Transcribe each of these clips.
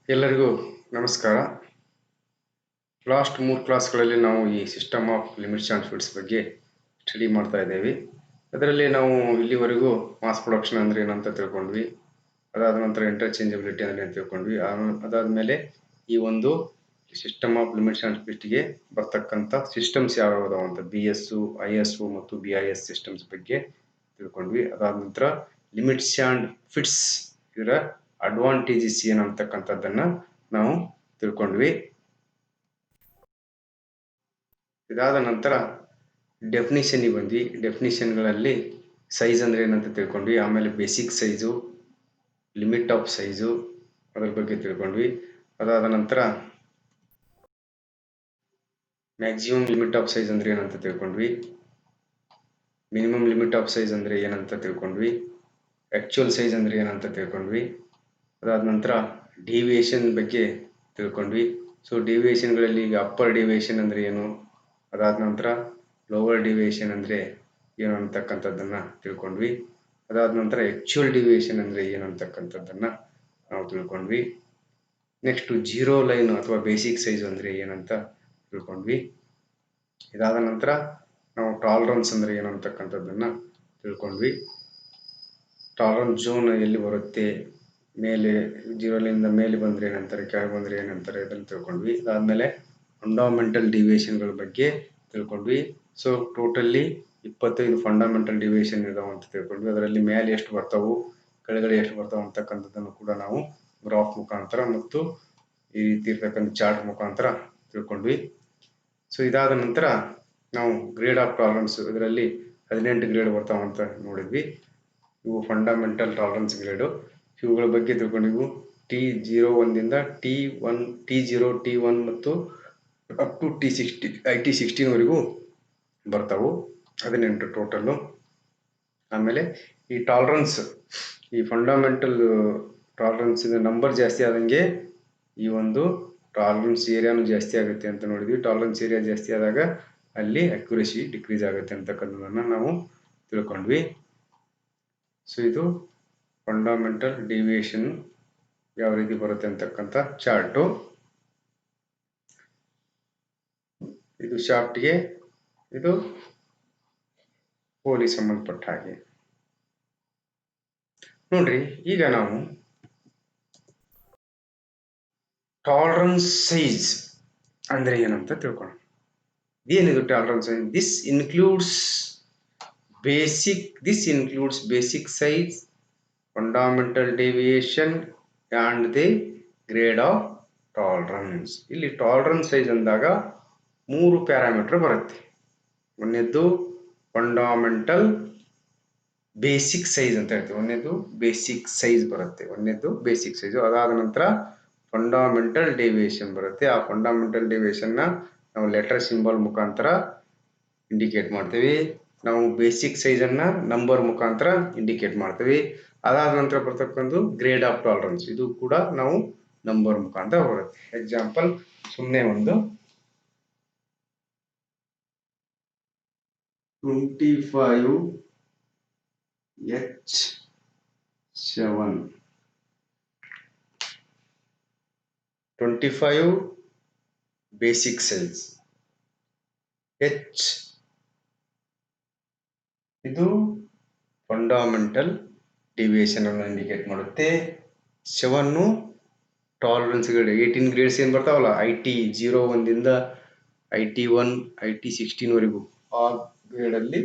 ಎಲ್ಲರಿಗೂ ನಮಸ್ಕಾರ. ಲಾಸ್ಟ್ 3 ಕ್ಲಾಸ್ಗಳಲ್ಲಿ ನಾವು ಈ system of limits and fits ಬಗ್ಗೆ ಸ್ಟಡಿ ಮಾಡ್ತಾ ಇದ್ದೇವೆ. ಅದರಲ್ಲಿ ನಾವು ಇಲ್ಲಿವರೆಗೂ ಮಾಸ್ ಪ್ರೊಡಕ್ಷನ್ ಅಂದರೆ ಏನಂತ ತಿಳ್ಕೊಂಡ್ವಿ. ಅದಾದ ನಂತರ ಇಂಟರ್ಚೇಂಜಬಿಲಿಟಿ ಅಂದರೆ ಏನು ತಿಳ್ಕೊಂಡ್ವಿ. ಅದಾದಮೇಲೆ ಈ ಒಂದು ಸಿಸ್ಟಮ್ ಆಫ್ ಲಿಮಿಟ್ಸ್ ಆ್ಯಂಡ್ ಫಿಟ್ಸ್ಗೆ ಬರ್ತಕ್ಕಂಥ ಸಿಸ್ಟಮ್ಸ್ ಯಾವ್ಯಾವ ಅಂತ BS, IS ಮತ್ತು BIS ಸಿಸ್ಟಮ್ಸ್ ಬಗ್ಗೆ ತಿಳ್ಕೊಂಡ್ವಿ. ಅದಾದ ನಂತರ ಲಿಮಿಟ್ಸ್ ಆ್ಯಂಡ್ ಫಿಟ್ಸ್ ಇದರ ಅಡ್ವಾಂಟೇಜಸ್ ಏನಂತಕ್ಕಂಥದ್ದನ್ನು ನಾವು ತಿಳ್ಕೊಂಡ್ವಿ. ಇದಾದ ನಂತರ ಡೆಫಿನಿಷನ್ಗೆ ಬಂದ್ವಿ. ಡೆಫಿನಿಷನ್ಗಳಲ್ಲಿ ಸೈಜ್ ಅಂದರೆ ಏನಂತ ತಿಳ್ಕೊಂಡ್ವಿ. ಆಮೇಲೆ basic size, limit of size ಅದ್ರ ಬಗ್ಗೆ ತಿಳ್ಕೊಂಡ್ವಿ. ಅದಾದ ನಂತರ ಮ್ಯಾಕ್ಸಿಮಮ್ ಲಿಮಿಟ್ ಆಫ್ ಸೈಜ್ ಅಂದರೆ ಏನಂತ ತಿಳ್ಕೊಂಡ್ವಿ. ಮಿನಿಮಮ್ ಲಿಮಿಟ್ ಆಫ್ ಸೈಜ್ ಅಂದರೆ ಏನಂತ ತಿಳ್ಕೊಂಡ್ವಿ. ಆ್ಯಕ್ಚುಯಲ್ ಸೈಜ್ ಅಂದರೆ ಏನಂತ ತಿಳ್ಕೊಂಡ್ವಿ. ಅದಾದ ನಂತರ ಡಿವಿಯೇಷನ್ ಬಗ್ಗೆ ತಿಳ್ಕೊಂಡ್ವಿ. ಸೊ ಡಿವಿಯೇಷನ್ಗಳಲ್ಲಿ ಈಗ ಅಪ್ಪರ್ ಡಿವಿಯೇಷನ್ ಅಂದರೆ ಏನು, ಅದಾದ ನಂತರ ಲೋವರ್ ಡಿವಿಯೇಷನ್ ಅಂದರೆ ಏನು ಅಂತಕ್ಕಂಥದ್ದನ್ನು ತಿಳ್ಕೊಂಡ್ವಿ. ಅದಾದ ನಂತರ ಆ್ಯಕ್ಚುಯಲ್ ಡಿವಿಯೇಷನ್ ಅಂದರೆ ಏನು ಅಂತಕ್ಕಂಥದ್ದನ್ನು ನಾವು ತಿಳ್ಕೊಂಡ್ವಿ. ನೆಕ್ಸ್ಟು ಜೀರೋ ಲೈನ್ ಅಥವಾ ಬೇಸಿಕ್ ಸೈಜ್ ಅಂದರೆ ಏನಂತ ತಿಳ್ಕೊಂಡ್ವಿ. ಇದಾದ ನಂತರ ನಾವು ಟಾಲರೆನ್ಸ್ ಅಂದರೆ ಏನು ಅಂತಕ್ಕಂಥದ್ದನ್ನು ತಿಳ್ಕೊಂಡ್ವಿ. ಟಾಲರೆನ್ಸ್ ಝೋನ್ ಎಲ್ಲಿ ಬರುತ್ತೆ, ಮೇಲೆ ಜೀರೋ ಲೈನಿಂದ ಮೇಲೆ ಬಂದರೆ ಏನಂತಾರೆ, ಕೆಳಗೆ ಬಂದರೆ ಏನಂತಾರೆ ಇದನ್ನು ತಿಳ್ಕೊಂಡ್ವಿ. ಅದಾದಮೇಲೆ ಫಂಡಮೆಂಟಲ್ ಡಿವಿಯೇಷನ್ಗಳ ಬಗ್ಗೆ ತಿಳ್ಕೊಂಡ್ವಿ. ಸೊ ಟೋಟಲಿ 25 ಫಂಡಮೆಂಟಲ್ ಡಿವಿಯೇಷನ್ ಇದಾವೆ ಅಂತ ತಿಳ್ಕೊಂಡ್ವಿ. ಅದರಲ್ಲಿ ಮೇಲೆ ಎಷ್ಟು ಬರ್ತಾವು, ಕೆಳಗಡೆ ಎಷ್ಟು ಬರ್ತಾವೆ ಅಂತಕ್ಕಂಥದ್ದನ್ನು ಕೂಡ ನಾವು ಗ್ರಾಫ್ ಮುಖಾಂತರ ಮತ್ತು ಈ ರೀತಿ ಇರ್ತಕ್ಕಂಥ ಚಾರ್ಟ್ ಮುಖಾಂತರ ತಿಳ್ಕೊಂಡ್ವಿ. ಸೊ ಇದಾದ ನಂತರ ನಾವು ಗ್ರೇಡ್ ಆಫ್ ಟಾಲರೆನ್ಸ್, ಇದರಲ್ಲಿ 18 ಗ್ರೇಡ್ ಬರ್ತಾವೆ ಅಂತ ನೋಡಿದ್ವಿ. ಇವು ಫಂಡಮೆಂಟಲ್ ಟಾಲರೆನ್ಸ್ ಗ್ರೇಡು. ಇವುಗಳ ಬಗ್ಗೆ ತಿಳ್ಕೊಂಡಿವು. T01ದಿಂದ T1, T0, T1 ಮತ್ತು ಅಪ್ ಟು IT16ವರೆಗೂ ಬರ್ತಾವು. 18 ಟೋಟಲ್ಲು. ಆಮೇಲೆ ಈ ಟಾಲರೆನ್ಸ್, ಈ ಫಂಡಮೆಂಟಲ್ ಟಾಲರೆನ್ಸ್ ನಂಬರ್ ಜಾಸ್ತಿ ಆದಂಗೆ ಈ ಒಂದು ಟಾಲರೆನ್ಸ್ ಏರಿಯಾನು ಜಾಸ್ತಿ ಆಗುತ್ತೆ ಅಂತ ನೋಡಿದ್ವಿ. ಟಾಲರೆನ್ಸ್ ಏರಿಯಾ ಜಾಸ್ತಿ ಆದಾಗ ಅಲ್ಲಿ ಅಕ್ಯುರಸಿ ಡಿಕ್ರೀಸ್ ಆಗುತ್ತೆ ಅಂತಕ್ಕಂಥದ್ದನ್ನು ನಾವು ತಿಳ್ಕೊಂಡ್ವಿ. ಸೊ ಇದು ಫಂಡಮೆಂಟಲ್ ಡಿವಿಯೇಷನ್ ಯಾವ ರೀತಿ ಬರುತ್ತೆ ಅಂತಕ್ಕಂಥ ಚಾರ್ಟು. ಇದು ಶಾಫ್ಟ್ಗೆ, ಇದು ಹೋಲಿಗೆ ಸಂಬಂಧಪಟ್ಟ ಹಾಗೆ ನೋಡ್ರಿ. ಈಗ ನಾವು ಟಾಲರೆನ್ಸ್ ಸೈಜ್ ಅಂದ್ರೆ ಏನಂತ ತಿಳ್ಕೊಳ್ಳೋಣ. ಏನಿದು tolerance size? This includes basic size, fundamental deviation and the grade of tolerance. ಇಲ್ಲಿ ಟಾಲರೆನ್ಸ್ ಸೈಜ್ ಅಂದಾಗ 3 ಪ್ಯಾರಾಮೀಟರ್ ಬರುತ್ತೆ. ಒಂದನೇದ್ದು ಫಂಡಮೆಂಟಲ್ ಬೇಸಿಕ್ ಸೈಜ್ ಅಂತ ಹೇಳ್ತೀವಿ. ಒಂದನೇದು ಬೇಸಿಕ್ ಸೈಜ್ ಬರುತ್ತೆ, ಒಂದನೇದು ಬೇಸಿಕ್ ಸೈಜು. ಅದಾದ ನಂತರ ಫಂಡಮೆಂಟಲ್ ಡಿವಿಯೇಷನ್ ಬರುತ್ತೆ. ಆ ಫಂಡಮೆಂಟಲ್ ಡಿವಿಯೇಷನ್ನ ನಾವು ಲೆಟರ್ ಸಿಂಬಲ್ ಮುಖಾಂತರ ಇಂಡಿಕೇಟ್ ಮಾಡ್ತೀವಿ. ನಾವು ಬೇಸಿಕ್ ಸೈಜನ್ನು ನಂಬರ್ ಮುಖಾಂತರ ಇಂಡಿಕೇಟ್ ಮಾಡ್ತೀವಿ. ಅದಾದ ನಂತರ ಬರ್ತಕ್ಕಂಥ ಗ್ರೇಡ್ ಆಫ್ ಟಾಲರೆನ್ಸ್, ಇದು ಕೂಡ ನಾವು ನಂಬರ್ ಮುಖಾಂತರ ಬರುತ್ತೆ. ಎಕ್ಸಾಂಪಲ್ ಸುಮ್ಮನೆ ಒಂದು 25 ಬೇಸಿಕ್ ಸೈಜ್, H ಇದು ಫಂಡಮೆಂಟಲ್ ಡಿವಿಯೇಷನ್ ಅನ್ನು ಇಂಡಿಕೇಟ್ ಮಾಡುತ್ತೆ. 7 ಟಾಲರೆನ್ಸ್ ಗ್ರೇಡ್. 18 ಗ್ರೇಡ್ಸ್ ಏನು ಬರ್ತಾವಲ್ಲ, IT01ದಿಂದ IT1, IT16ವರೆಗೂ ಆ ಗ್ರೇಡಲ್ಲಿ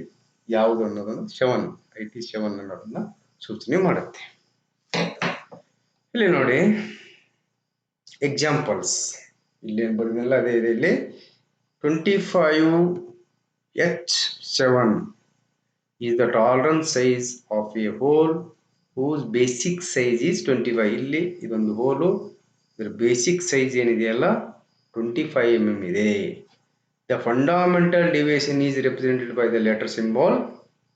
ಯಾವುದು ಅನ್ನೋದನ್ನು 7 IT7 ಅನ್ನೋದನ್ನ ಸೂಚನೆ ಮಾಡುತ್ತೆ. ಇಲ್ಲಿ ನೋಡಿ ಎಕ್ಸಾಂಪಲ್ಸ್, ಇಲ್ಲೇನು ಬರೆದಿಲ್ಲ ಅದೇ ಇದೆ. ಇಲ್ಲಿ 25H7 is the tolerance size of a hole whose basic size is 25. ಇಲ್ಲಿ ಇದೊಂದು ಹೋಲು, ಇದರ ಬೇಸಿಕ್ ಸೈಜ್ ಏನಿದೆಯಲ್ಲ 25 mm ಇದೆ. The fundamental deviation is represented by the letter symbol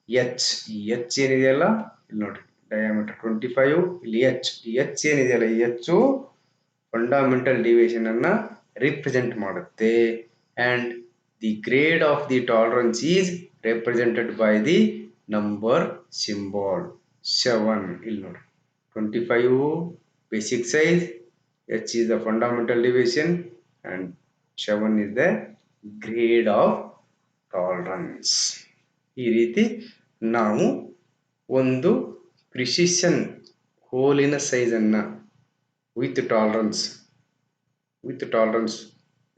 H. ಈ H ಏನಿದೆಯಲ್ಲ ಇಲ್ಲಿ ನೋಡ್ರಿ, ಡಯಾಮೀಟರ್ 25, ಇಲ್ಲಿ H. ಈ H ಏನಿದೆಯಲ್ಲ ಈ H ಫಂಡಮೆಂಟಲ್ ಡಿವಿಯೇಷನ್ ಅನ್ನ ರಿಪ್ರೆಸೆಂಟ್ ಮಾಡುತ್ತೆ. and the grade of the tolerance is represented by the number symbol 7. ಇಲ್ಲಿ ನೋಡಿ 25 basic size, H is the fundamental deviation and 7 is the grade of tolerance. ಈ ರೀತಿ ನಾವು ಒಂದು ಪ್ರಿಸಿಷನ್ ಹೋಲಿನ ಸೈಜನ್ನು ವಿತ್ ಟಾಲರೆನ್ಸ್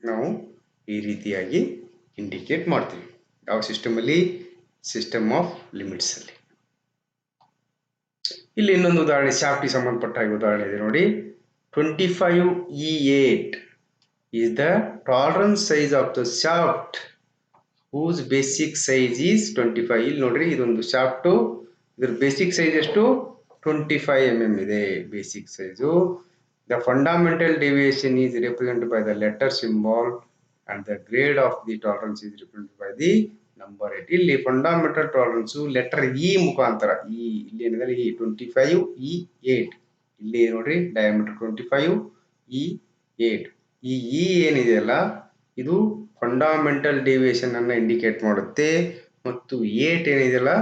ನಾವು ಈ ರೀತಿಯಾಗಿ ಇಂಡಿಕೇಟ್ ಮಾಡ್ತೀವಿ. ಯಾವ ಸಿಸ್ಟಮಲ್ಲಿ? ಸಿಸ್ಟಮ್ ಆಫ್ ಲಿಮಿಟ್ಸ್ ಅಲ್ಲಿ. ಇಲ್ಲಿ ಇನ್ನೊಂದು ಉದಾಹರಣೆ, ಶಾಫ್ಟ್ಗೆ ಸಂಬಂಧಪಟ್ಟ ಉದಾಹರಣೆ ಇದೆ ನೋಡಿ. 25E8 is the tolerance size of the shaft whose basic size is 25. ಇಲ್ಲಿ ನೋಡ್ರಿ, ಇದೊಂದು ಶಾಫ್ಟ್, ಇದ್ರ ಬೇಸಿಕ್ ಸೈಜ್ ಎಷ್ಟು? 25 mm ಇದೆ basic size. The fundamental deviation is represented by the letter symbol and the grade of the tolerance is represented by the number 8. ಇಲ್ಲಿ fundamental tolerance letter E ಮುಖಾಂತರ, ಇಲ್ಲಿ ಏನಿದೆ ಈ 25E8, ಇಲ್ಲಿ ನೋಡ್ರಿ ಡಯಾಮೀಟರ್ 25E8. ಈ ಏನಿದೆಯಲ್ಲ ಇದು ಫಂಡಮೆಂಟಲ್ ಡಿವಿಯೇಷನ್ ಅನ್ನ ಇಂಡಿಕೇಟ್ ಮಾಡುತ್ತೆ, ಮತ್ತು 8 ಏನಿದೆಯಲ್ಲ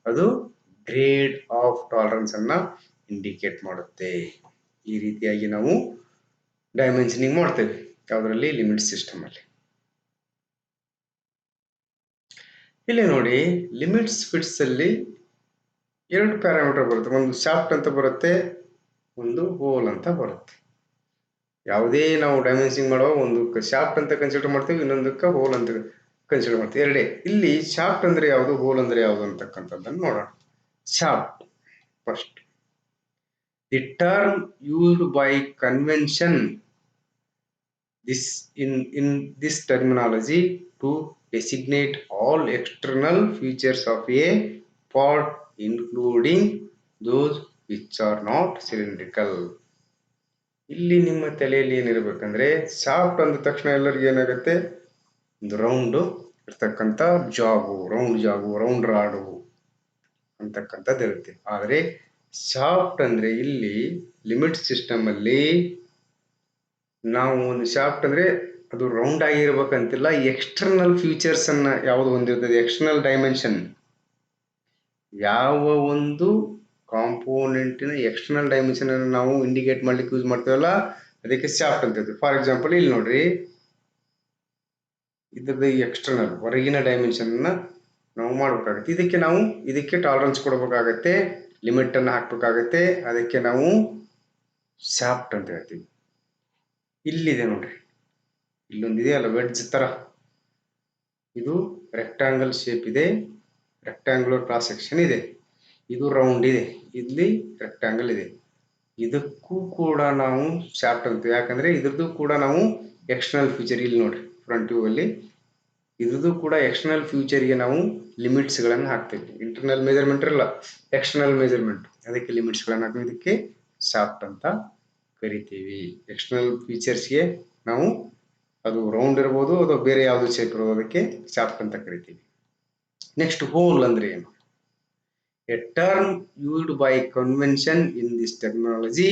ಅದು ಗ್ರೇಡ್ ಆಫ್ ಟಾಲರೆನ್ಸ್ ಅನ್ನ ಇಂಡಿಕೇಟ್ ಮಾಡುತ್ತೆ. ಈ ರೀತಿಯಾಗಿ ನಾವು ಡೈಮೆನ್ಷನಿಂಗ್ ಮಾಡ್ತೇವೆ. ಯಾವುದರಲ್ಲಿ? ಲಿಮಿಟ್ ಸಿಸ್ಟಮ್ ಅಲ್ಲಿ. ಇಲ್ಲಿ ನೋಡಿ, ಲಿಮಿಟ್ಸ್ ಫಿಟ್ಸ್ ಅಲ್ಲಿ 2 ಪ್ಯಾರಾಮೀಟರ್ ಬರುತ್ತೆ. ಒಂದು ಶಾಫ್ಟ್ ಅಂತ ಬರುತ್ತೆ, ಒಂದು ಹೋಲ್ ಅಂತ ಬರುತ್ತೆ. ಯಾವುದೇ ನಾವು ಡೈಮೆನ್ಷನಿಂಗ್ ಮಾಡುವ ಒಂದು ಶಾಫ್ಟ್ ಅಂತ ಕನ್ಸಿಡರ್ ಮಾಡ್ತೀವಿ, ಇನ್ನೊಂದಕ್ಕೆ ಹೋಲ್ ಅಂತ ಕನ್ಸಿಡರ್ ಮಾಡ್ತೀವಿ. ಎರಡೇ. ಇಲ್ಲಿ ಶಾಫ್ಟ್ ಅಂದ್ರೆ ಯಾವುದು, ಹೋಲ್ ಅಂದ್ರೆ ಯಾವುದು ಅಂತಕ್ಕಂಥದ್ದನ್ನು ನೋಡೋಣ. Shaft first. The term used by convention in this terminology to designate all external features of a part including those which are not cylindrical. ಇಲ್ಲಿ ನಿಮ್ಮ ತಲೆಯಲ್ಲಿ ಏನಿರಬೇಕಂದ್ರೆ, ಶಾಫ್ಟ್ ಅಂದ ತಕ್ಷಣ ಎಲ್ಲರಿಗೂ ಏನಾಗುತ್ತೆ, ಒಂದು ರೌಂಡ್ ಇರ್ತಕ್ಕಂಥ ರೌಂಡ್ ರಾಡು ಅಂತಕ್ಕಂಥದ್ದು ಇರುತ್ತೆ. ಆದರೆ ಶಾಫ್ಟ್ ಅಂದ್ರೆ ಇಲ್ಲಿ ಲಿಮಿಟ್ ಸಿಸ್ಟಮ್ ಅಲ್ಲಿ ನಾವು ಒಂದು ಶಾಫ್ಟ್ ಅಂದ್ರೆ ಅದು ರೌಂಡ್ ಆಗಿರ್ಬೇಕಂತಿಲ್ಲ, ಎಕ್ಸ್ಟರ್ನಲ್ ಫೀಚರ್ಸ್ ಅನ್ನ ಯಾವುದು ಹೊಂದಿರ್ತದೆ, ಎಕ್ಸ್ಟರ್ನಲ್ ಡೈಮೆನ್ಷನ್, ಯಾವ ಒಂದು ಕಾಂಪೋನೆಂಟಿನ ಎಕ್ಸ್ಟರ್ನಲ್ ಡೈಮೆನ್ಷನ್ ಅನ್ನು ನಾವು ಇಂಡಿಕೇಟ್ ಮಾಡ್ಲಿಕ್ಕೆ ಯೂಸ್ ಮಾಡ್ತೇವಲ್ಲ ಅದಕ್ಕೆ ಶಾಫ್ಟ್ ಅಂತ ಹೇಳ್ತೀವಿ. ಫಾರ್ ಎಕ್ಸಾಂಪಲ್ ಇಲ್ಲಿ ನೋಡ್ರಿ, ಇದ್ರದ್ದು ಎಕ್ಸ್ಟರ್ನಲ್ ಹೊರಗಿನ ಡೈಮೆನ್ಷನ್ ಅನ್ನ ನಾವು ಮಾಡ್ಬೇಕಾಗತ್ತೆ. ಇದಕ್ಕೆ ಟಾಲರೆನ್ಸ್ ಕೊಡಬೇಕಾಗತ್ತೆ, ಲಿಮಿಟ್ ಅನ್ನು ಹಾಕ್ಬೇಕಾಗತ್ತೆ, ಅದಕ್ಕೆ ನಾವು ಶಾಫ್ಟ್ ಅಂತ ಹೇಳ್ತೀವಿ. ಇಲ್ಲಿದೆ ನೋಡ್ರಿ, ಇಲ್ಲೊಂದಿದೆ ಅಲ್ಲ ವೆಡ್ಜ್ ತರ, ಇದು ರೆಕ್ಟಾಂಗಲ್ ಶೇಪ್ ಇದೆ, ರೆಕ್ಟಾಂಗುಲರ್ ಕ್ರಾಸ್ ಸೆಕ್ಷನ್ ಇದೆ, ಇದು ರೌಂಡ್ ಇದೆ, ಇಲ್ಲಿ ರೆಕ್ಟಾಂಗಲ್ ಇದೆ. ಇದಕ್ಕೂ ಕೂಡ ನಾವು ಶಾಫ್ಟ್ ಅಂತೀವಿ. ಯಾಕಂದ್ರೆ ಇದ್ರದ್ದು ಕೂಡ ನಾವು ಎಕ್ಸ್ಟರ್ನಲ್ ಫ್ಯೂಚರ್, ಇಲ್ಲಿ ನೋಡ್ರಿ ಫ್ರಂಟ್ ವ್ಯೂ ಅಲ್ಲಿ ಇದ್ರದ್ದು ಕೂಡ ಎಕ್ಸ್ಟರ್ನಲ್ ಫ್ಯೂಚರ್ಗೆ ನಾವು ಲಿಮಿಟ್ಸ್ ಗಳನ್ನು ಹಾಕ್ತೇವೆ. ಇಂಟರ್ನಲ್ ಮೆಜರ್ಮೆಂಟ್ ಇರಲ್ಲ, ಎಕ್ಸ್ಟರ್ನಲ್ ಮೆಜರ್ಮೆಂಟ್, ಅದಕ್ಕೆ ಲಿಮಿಟ್ಸ್ ಗಳನ್ನು ಹಾಕಿ ಇದಕ್ಕೆ ಶಾಫ್ಟ್ ಅಂತ ಕರಿತೀವಿ. ಎಕ್ಸ್ಟರ್ನಲ್ ಫೀಚರ್ಸ್ಗೆ ನಾವು ಅದು ರೌಂಡ್ ಇರ್ಬೋದು ಅಥವಾ ಬೇರೆ ಯಾವ್ದು ಶೇಪ್ ಇರೋದು, ಅದಕ್ಕೆ ಶಾಫ್ಟ್ ಅಂತ ಕರಿತೀವಿ. ನೆಕ್ಸ್ಟ್, ಹೋಲ್ ಅಂದ್ರೆ ಏನು? A term used by convention in this terminology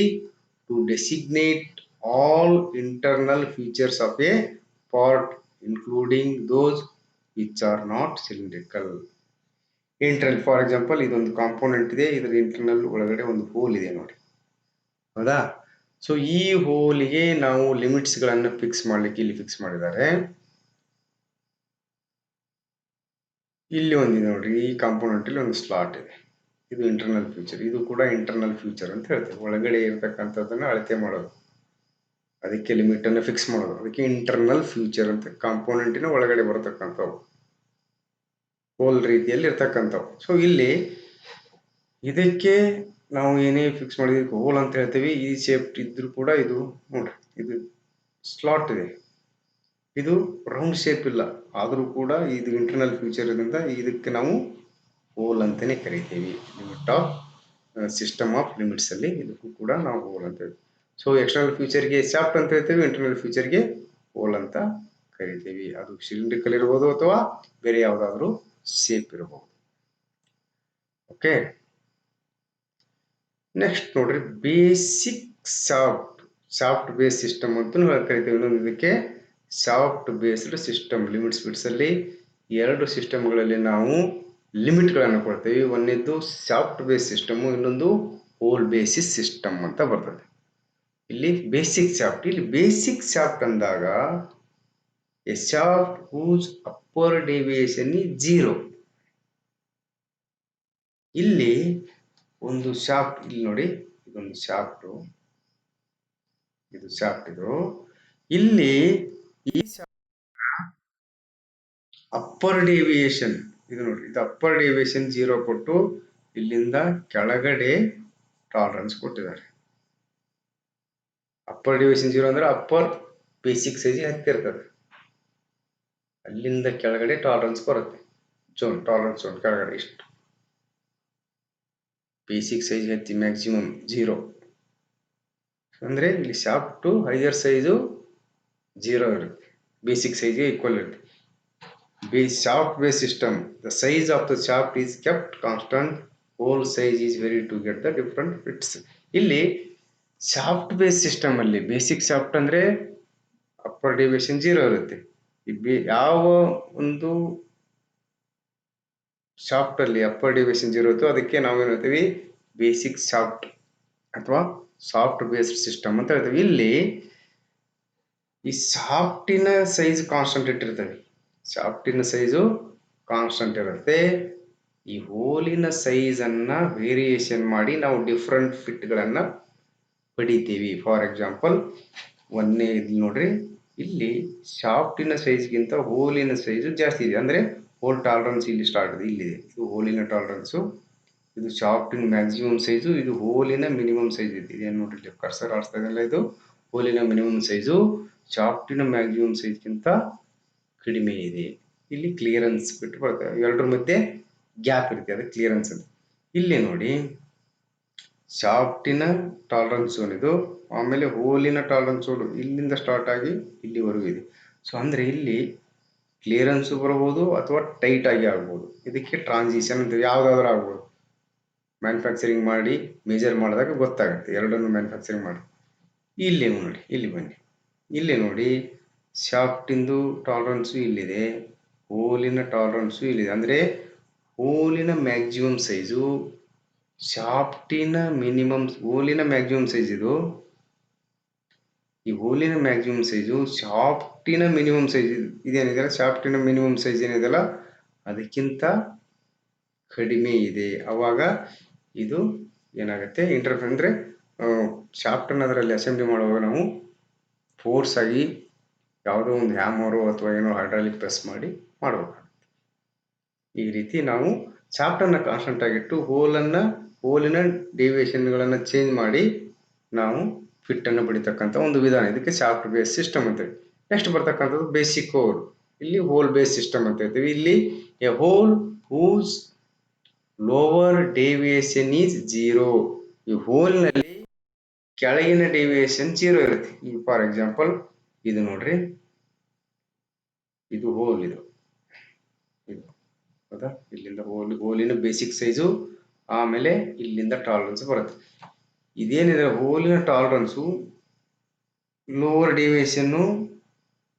to designate all internal features of a part including those which are not cylindrical. Internal, for example ಇದೊಂದು ಕಾಂಪೋನೆಂಟ್ ಇದೆ, ಇದರ ಇಂಟರ್ನಲ್ ಒಳಗಡೆ ಒಂದು ಹೋಲ್ ಇದೆ ನೋಡಿ, ಹೌದಾ? ಸೊ ಈ ಹೋಲ್ಗೆ ನಾವು ಲಿಮಿಟ್ಸ್ ಗಳನ್ನು ಫಿಕ್ಸ್ ಮಾಡ್ಲಿಕ್ಕೆ ಇಲ್ಲಿ ಫಿಕ್ಸ್ ಮಾಡಿದ್ದಾರೆ. ಇಲ್ಲಿ ಒಂದಿದೆ ನೋಡ್ರಿ, ಈ ಕಾಂಪೋನೆಂಟ್ ಅಲ್ಲಿ ಒಂದು ಸ್ಲಾಟ್ ಇದೆ, ಇದು ಇಂಟರ್ನಲ್ ಫ್ಯೂಚರ್, ಇದು ಕೂಡ ಇಂಟರ್ನಲ್ ಫ್ಯೂಚರ್ ಅಂತ ಹೇಳ್ತೇವೆ. ಒಳಗಡೆ ಇರತಕ್ಕಂಥದ್ದನ್ನ ಅಳತೆ ಮಾಡೋದು, ಅದಕ್ಕೆ ಲಿಮಿಟ್ ಅನ್ನು ಫಿಕ್ಸ್ ಮಾಡೋದು, ಅದಕ್ಕೆ ಇಂಟರ್ನಲ್ ಫ್ಯೂಚರ್ ಅಂತ. ಕಾಂಪೋನೆಂಟಿನ ಒಳಗಡೆ ಬರತಕ್ಕಂಥವು, ಹೋಲ್ ರೀತಿಯಲ್ಲಿ ಇರ್ತಕ್ಕಂಥವು. ಸೊ ಇಲ್ಲಿ ಇದಕ್ಕೆ ನಾವು ಏನೇ ಫಿಕ್ಸ್ ಮಾಡಿದಕ್ಕೆ ಹೋಲ್ ಅಂತ ಹೇಳ್ತೀವಿ. ಈ ಶೇಪ್ ಇದ್ರೂ ಕೂಡ ಇದು ನೋಡ್ರಿ, ಇದು ಸ್ಲಾಟ್ ಇದೆ, ಇದು ರೌಂಡ್ ಶೇಪ್ ಇಲ್ಲ, ಆದರೂ ಕೂಡ ಇದು ಇಂಟರ್ನಲ್ ಫ್ಯೂಚರ್ ಇದ್ರಿಂದ ಇದಕ್ಕೆ ನಾವು ಹೋಲ್ ಅಂತಾನೆ ಕರಿತೀವಿ. Limit of system of limits ಅಲ್ಲಿ ಇದಕ್ಕೂ ಕೂಡ ನಾವು ಹೋಲ್ ಅಂತ ಹೇಳ್ತೀವಿ. ಸೊ ಎಕ್ಸ್ಟರ್ನಲ್ ಫ್ಯೂಚರ್ಗೆ ಶಾಫ್ಟ್ ಅಂತ ಹೇಳ್ತೀವಿ, ಇಂಟರ್ನಲ್ ಫ್ಯೂಚರ್ಗೆ ಹೋಲ್ ಅಂತ ಕರಿತೀವಿ. ಅದು ಸಿಲಿಂಡ್ರಿಕಲ್ ಇರ್ಬೋದು ಅಥವಾ ಬೇರೆ ಯಾವುದಾದ್ರೂ ಶೇಪ್ ಇರಬಹುದು. ಓಕೆ, ನೆಕ್ಸ್ಟ್ ನೋಡ್ರಿ, ಬೇಸಿಕ್ ಶಾಫ್ಟ್ ಬೇಸ್ ಸಿಸ್ಟಮ್ ಅಂತ ಕರಿತೀವಿ. ಇನ್ನೊಂದು ಇದಕ್ಕೆ shaft based system. Limits fits ಅಲ್ಲಿ 2 ಸಿಸ್ಟಮ್ಗಳಲ್ಲಿ ನಾವು ಲಿಮಿಟ್ ಗಳನ್ನು ಕೊಡ್ತೇವೆ. ಒಂದನೇದ್ದು ಶಾಫ್ಟ್ ಬೇಸ್ ಸಿಸ್ಟಮ್, ಇನ್ನೊಂದು ಹೋಲ್ ಬೇಸಿಸ್ ಸಿಸ್ಟಮ್ ಅಂತ ಬರ್ತದೆ. ಇಲ್ಲಿ ಬೇಸಿಕ್ ಶಾಫ್ಟ್. ಇಲ್ಲಿ ಬೇಸಿಕ್ ಶಾಫ್ಟ್ ಅಂದಾಗ a shaft whose upper deviation ಈ 0. ಇಲ್ಲಿ ಒಂದು ಶಾಫ್ಟ್, ಇಲ್ಲಿ ನೋಡಿ ಇದೊಂದು ಶಾಫ್ಟ್, ಇದು ಶಾಫ್ಟ್. ಇದು ಇಲ್ಲಿ ಈ ಅಪ್ಪರ್ ಡೆವಿಯೇಷನ್ ಇದು ನೋಡಿ, ಇದು ಅಪ್ಪರ್ ಡೆವಿಯೇಷನ್ 0 ಕೊಟ್ಟು ಇಲ್ಲಿಂದ ಕೆಳಗಡೆ ಟಾಲರೆನ್ಸ್ ಕೊಟ್ಟಿದ್ದಾರೆ. ಅಪ್ಪರ್ ಡೆವಿಯೇಷನ್ 0 ಅಂದ್ರೆ ಅಪ್ಪರ್ ಬೇಸಿಕ್ ಸೈಜ್ ಹತ್ತಿರ್ತದೆ, ಅಲ್ಲಿಂದ ಕೆಳಗಡೆ ಟಾಲರೆನ್ಸ್ ಬರುತ್ತೆ. ಜೋನ್, ಟಾಲರೆನ್ಸ್ ಜೋನ್ ಕೆಳಗಡೆ ಇಷ್ಟು. ಬೇಸಿಕ್ ಸೈಜ್ ಹತ್ತಿ ಮ್ಯಾಕ್ಸಿಮಮ್ 0 ಅಂದ್ರೆ ಇಲ್ಲಿ ಶಾಫ್ಟ್ ಟು ಹೈಯರ್ ಸೈಜು 0 ಇರುತ್ತೆ, ಬೇಸಿಕ್ ಸೈಜ್ಗೆ ಈಕ್ವಲ್ ಇರುತ್ತೆ. Shaft based system, the size of the shaft is kept constant, hole size is varied to get the different fits. ಇಲ್ಲಿ shaft base system ಅಲ್ಲಿ basic shaft ಅಂದ್ರೆ upper deviation 0 ಇರುತ್ತೆ. ಯಾವ ಒಂದು shaft ಅಲ್ಲಿ upper deviation 0 ಇರುತ್ತೋ ಅದಕ್ಕೆ ನಾವು ಏನು ಹೇಳ್ತೀವಿ, ಬೇಸಿಕ್ ಶಾಫ್ಟ್ ಅಥವಾ ಸಾಫ್ಟ್ ಬೇಸ್ಡ್ ಸಿಸ್ಟಮ್ ಅಂತ ಹೇಳ್ತೀವಿ. ಇಲ್ಲಿ ಈ ಶಾಫ್ಟಿನ ಸೈಜ್ ಕಾನ್ಸ್ಟೆಂಟ್ ಇಟ್ಟಿರ್ತವೆ, ಶಾಫ್ಟಿನ ಸೈಜು ಕಾನ್ಸ್ಟೆಂಟ್ ಇರುತ್ತೆ. ಈ ಹೋಲಿನ ಸೈಜ್ ಅನ್ನ ವೇರಿಯೇಷನ್ ಮಾಡಿ ನಾವು ಡಿಫ್ರೆಂಟ್ ಫಿಟ್ಗಳನ್ನ ಪಡಿತೀವಿ. ಫಾರ್ ಎಕ್ಸಾಂಪಲ್ ಒಂದನೇ ಇದು ನೋಡ್ರಿ, ಇಲ್ಲಿ ಶಾಫ್ಟಿನ ಸೈಜ್ಗಿಂತ ಹೋಲಿನ ಸೈಜು ಜಾಸ್ತಿ ಇದೆ, ಅಂದ್ರೆ ಹೋಲ್ ಟಾಲರೆನ್ಸ್ ಇಲ್ಲಿ ಸ್ಟಾರ್ಟ್ ಇದೆ, ಇಲ್ಲಿದೆ. ಇದು ಹೋಲಿನ ಟಾಲರೆನ್ಸು, ಇದು ಶಾಫ್ಟಿನ ಮ್ಯಾಕ್ಸಿಮಮ್ ಸೈಜು, ಇದು ಹೋಲಿನ ಮಿನಿಮಮ್ ಸೈಜ್ ಇದೆ. ಇದೇನು ನೋಡ್ರಿ ಕರ್ಸರ್ ಆಡ್ಸ್ತಾ ಇದೆಯಲ್ಲ, ಇದು ಹೋಲಿನ ಮಿನಿಮಮ್ ಸೈಜು ಶಾಫ್ಟಿನ ಮ್ಯಾಕ್ಸಿಮಮ್ ಸೈಜ್ಗಿಂತ ಕಡಿಮೆ ಇದೆ. ಇಲ್ಲಿ ಕ್ಲಿಯರೆನ್ಸ್ ಬಿಟ್ಟು ಬರ್ತವೆ, ಎರಡರ ಮಧ್ಯೆ ಗ್ಯಾಪ್ ಇರುತ್ತೆ, ಅದು ಕ್ಲಿಯರೆನ್ಸ್ ಅಂತ. ಇಲ್ಲಿ ನೋಡಿ ಶಾಫ್ಟಿನ ಟಾಲರೆನ್ಸ್ ಝೋನ್ ಇದು, ಆಮೇಲೆ ಹೋಲಿನ ಟಾಲರೆನ್ಸ್ ಝೋನ್ ಇಲ್ಲಿಂದ ಸ್ಟಾರ್ಟ್ ಆಗಿ ಇಲ್ಲಿವರೆಗೂ ಇದೆ. ಸೊ ಅಂದ್ರೆ ಇಲ್ಲಿ ಕ್ಲಿಯರೆನ್ಸ್ ಬರಬಹುದು ಅಥವಾ ಟೈಟ್ ಆಗಿ ಆಗ್ಬೋದು. ಇದಕ್ಕೆ ಟ್ರಾನ್ಸಿಷನ್ ಅಂತ ಯಾವ್ದಾದ್ರು ಆಗ್ಬೋದು. ಮ್ಯಾನುಫ್ಯಾಕ್ಚರಿಂಗ್ ಮಾಡಿ ಮೆಜರ್ ಮಾಡಿದಾಗ ಗೊತ್ತಾಗುತ್ತೆ, ಎರಡನ್ನು ಮ್ಯಾನುಫ್ಯಾಕ್ಚರಿಂಗ್ ಮಾಡಿ. ಇಲ್ಲಿ ನೋಡಿ, ಇಲ್ಲಿ ಬನ್ನಿ, ಇಲ್ಲಿ ನೋಡಿ ಶಾಫ್ಟಿಂದು ಟಾಲರೆನ್ಸು ಇಲ್ಲಿದೆ, ಹೋಲಿನ ಟಾಲರೆನ್ಸು ಇಲ್ಲಿದೆ. ಅಂದ್ರೆ ಹೋಲಿನ ಮ್ಯಾಕ್ಸಿಮಮ್ ಸೈಜು ಶಾಫ್ಟಿನ ಮಿನಿಮಮ್, ಹೋಲಿನ ಮ್ಯಾಕ್ಸಿಮಮ್ ಸೈಜ್ ಇದು, ಈ ಹೋಲಿನ ಮ್ಯಾಕ್ಸಿಮಮ್ ಸೈಜು ಶಾಫ್ಟಿನ ಮಿನಿಮಮ್ ಸೈಜ್ ಇದೇನಿದೆಯಲ್ಲ, ಶಾಫ್ಟಿನ ಮಿನಿಮಮ್ ಸೈಜ್ ಏನಿದೆಯಲ್ಲ ಅದಕ್ಕಿಂತ ಕಡಿಮೆ ಇದೆ. ಅವಾಗ ಇದು ಏನಾಗುತ್ತೆ, ಇಂಟರ್ಫೇಸ್ ಅಂದ್ರೆ ಶಾಫ್ಟ್ ಅನ್ನು ಅದರಲ್ಲಿ ಅಸೆಂಬ್ಲಿ ಮಾಡುವಾಗ ನಾವು ಫೋರ್ಸ್ ಆಗಿ ಯಾವುದೋ ಒಂದು ಹ್ಯಾಮರು ಅಥವಾ ಏನೋ ಹೈಡ್ರಾಲಿಕ್ ಪ್ರೆಸ್ ಮಾಡಿ ಮಾಡಬೇಕಾಗುತ್ತೆ. ಈ ರೀತಿ ನಾವು ಶಾಫ್ಟ್ ಅನ್ನ ಕಾನ್ಸ್ಟೆಂಟ್ ಆಗಿಟ್ಟು ಹೋಲಿನ ಡೆವಿಯೇಷನ್ಗಳನ್ನು ಚೇಂಜ್ ಮಾಡಿ ನಾವು ಫಿಟ್ ಅನ್ನು ಪಡಿತಕ್ಕಂಥ ಒಂದು ವಿಧಾನ, ಇದಕ್ಕೆ ಶಾಫ್ಟ್ ಬೇಸ್ ಸಿಸ್ಟಮ್ ಅಂತ. ನೆಕ್ಸ್ಟ್ ಬರ್ತಕ್ಕಂಥದ್ದು ಬೇಸಿಕ್ ಹೋಲ್. ಇಲ್ಲಿ ಹೋಲ್ ಬೇಸ್ ಸಿಸ್ಟಮ್ ಅಂತ ಹೇಳ್ತೀವಿ. ಇಲ್ಲಿ a hole whose lower deviation is 0. ಈ ಹೋಲ್ ನಲ್ಲಿ ಕೆಳಗಿನ ಡೆವಿಯೇಷನ್ 0 ಇರುತ್ತೆ. ಈ ಫಾರ್ ಎಕ್ಸಾಂಪಲ್ ಇದು ನೋಡ್ರಿ, ಇದು ಹೋಲ್, ಇದು ಹೌದಾ, ಇಲ್ಲಿಂದ ಹೋಲಿನ ಬೇಸಿಕ್ ಸೈಜು, ಆಮೇಲೆ ಇಲ್ಲಿಂದ ಟಾಲರೆನ್ಸ್ ಬರುತ್ತೆ. ಇದೇನಿದೆ ಹೋಲಿನ ಟಾಲರೆನ್ಸು ಲೋವರ್ ಡೆವಿಯೇಷನ್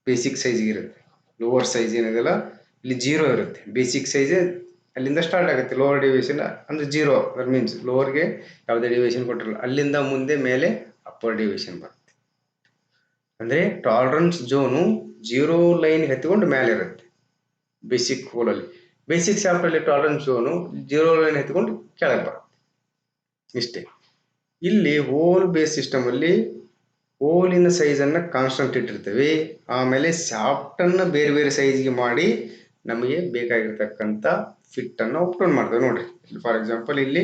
ಬೇಸಿಕ್ ಸೈಜ್ಗೆ ಇರುತ್ತೆ. ಲೋವರ್ ಸೈಜ್ ಏನಿದೆಲ್ಲ ಇಲ್ಲಿ 0 ಇರುತ್ತೆ, ಬೇಸಿಕ್ ಸೈಜ್ ಅಲ್ಲಿಂದ ಸ್ಟಾರ್ಟ್ ಆಗುತ್ತೆ. ಲೋವರ್ ಡೆವಿಯೇಷನ್ ಅಂದ್ರೆ 0, ದಟ್ ಮೀನ್ಸ್ ಲೋವರ್ಗೆ ಯಾವುದೇ ಡೆವಿಯೇಷನ್ ಕೊಟ್ಟಿರಲ್ಲ, ಅಲ್ಲಿಂದ ಮುಂದೆ ಮೇಲೆ ಅಪ್ಪರ್ ಡೆವಿಯೇಷನ್ ಬರುತ್ತೆ. ಅಂದ್ರೆ ಟಾಲರೆನ್ಸ್ ಝೋನು 0 ಲೈನ್ ಎತ್ಕೊಂಡು ಮೇಲೆ ಇರುತ್ತೆ ಬೇಸಿಕ್ ಹೋಲಲ್ಲಿ. ಬೇಸಿಕ್ ಶಾಫ್ಟ್ ಅಲ್ಲಿ ಟಾಲರೆನ್ಸ್ ಝೋನು 0 ಲೈನ್ ಎತ್ಕೊಂಡು ಕೆಳಗೆ ಬರುತ್ತೆ, ಇಷ್ಟೇ. ಇಲ್ಲಿ ಹೋಲ್ ಬೇಸ್ ಸಿಸ್ಟಮ್ ಅಲ್ಲಿ ಹೋಲಿನ ಸೈಜ್ ಅನ್ನ ಕಾನ್ಸ್ಟೆಂಟ್ ಇಟ್ಟಿರ್ತೇವೆ, ಆಮೇಲೆ ಶಾಫ್ಟ್ ಅನ್ನ ಬೇರೆ ಬೇರೆ ಸೈಜ್ಗೆ ಮಾಡಿ ನಮಗೆ ಬೇಕಾಗಿರ್ತಕ್ಕಂಥ ಫಿಟ್ ಅನ್ನ ಒಪ್ಟೋನ್ ಮಾಡ್ತೇವೆ. ನೋಡ್ರಿ, ಫಾರ್ ಎಕ್ಸಾಂಪಲ್ ಇಲ್ಲಿ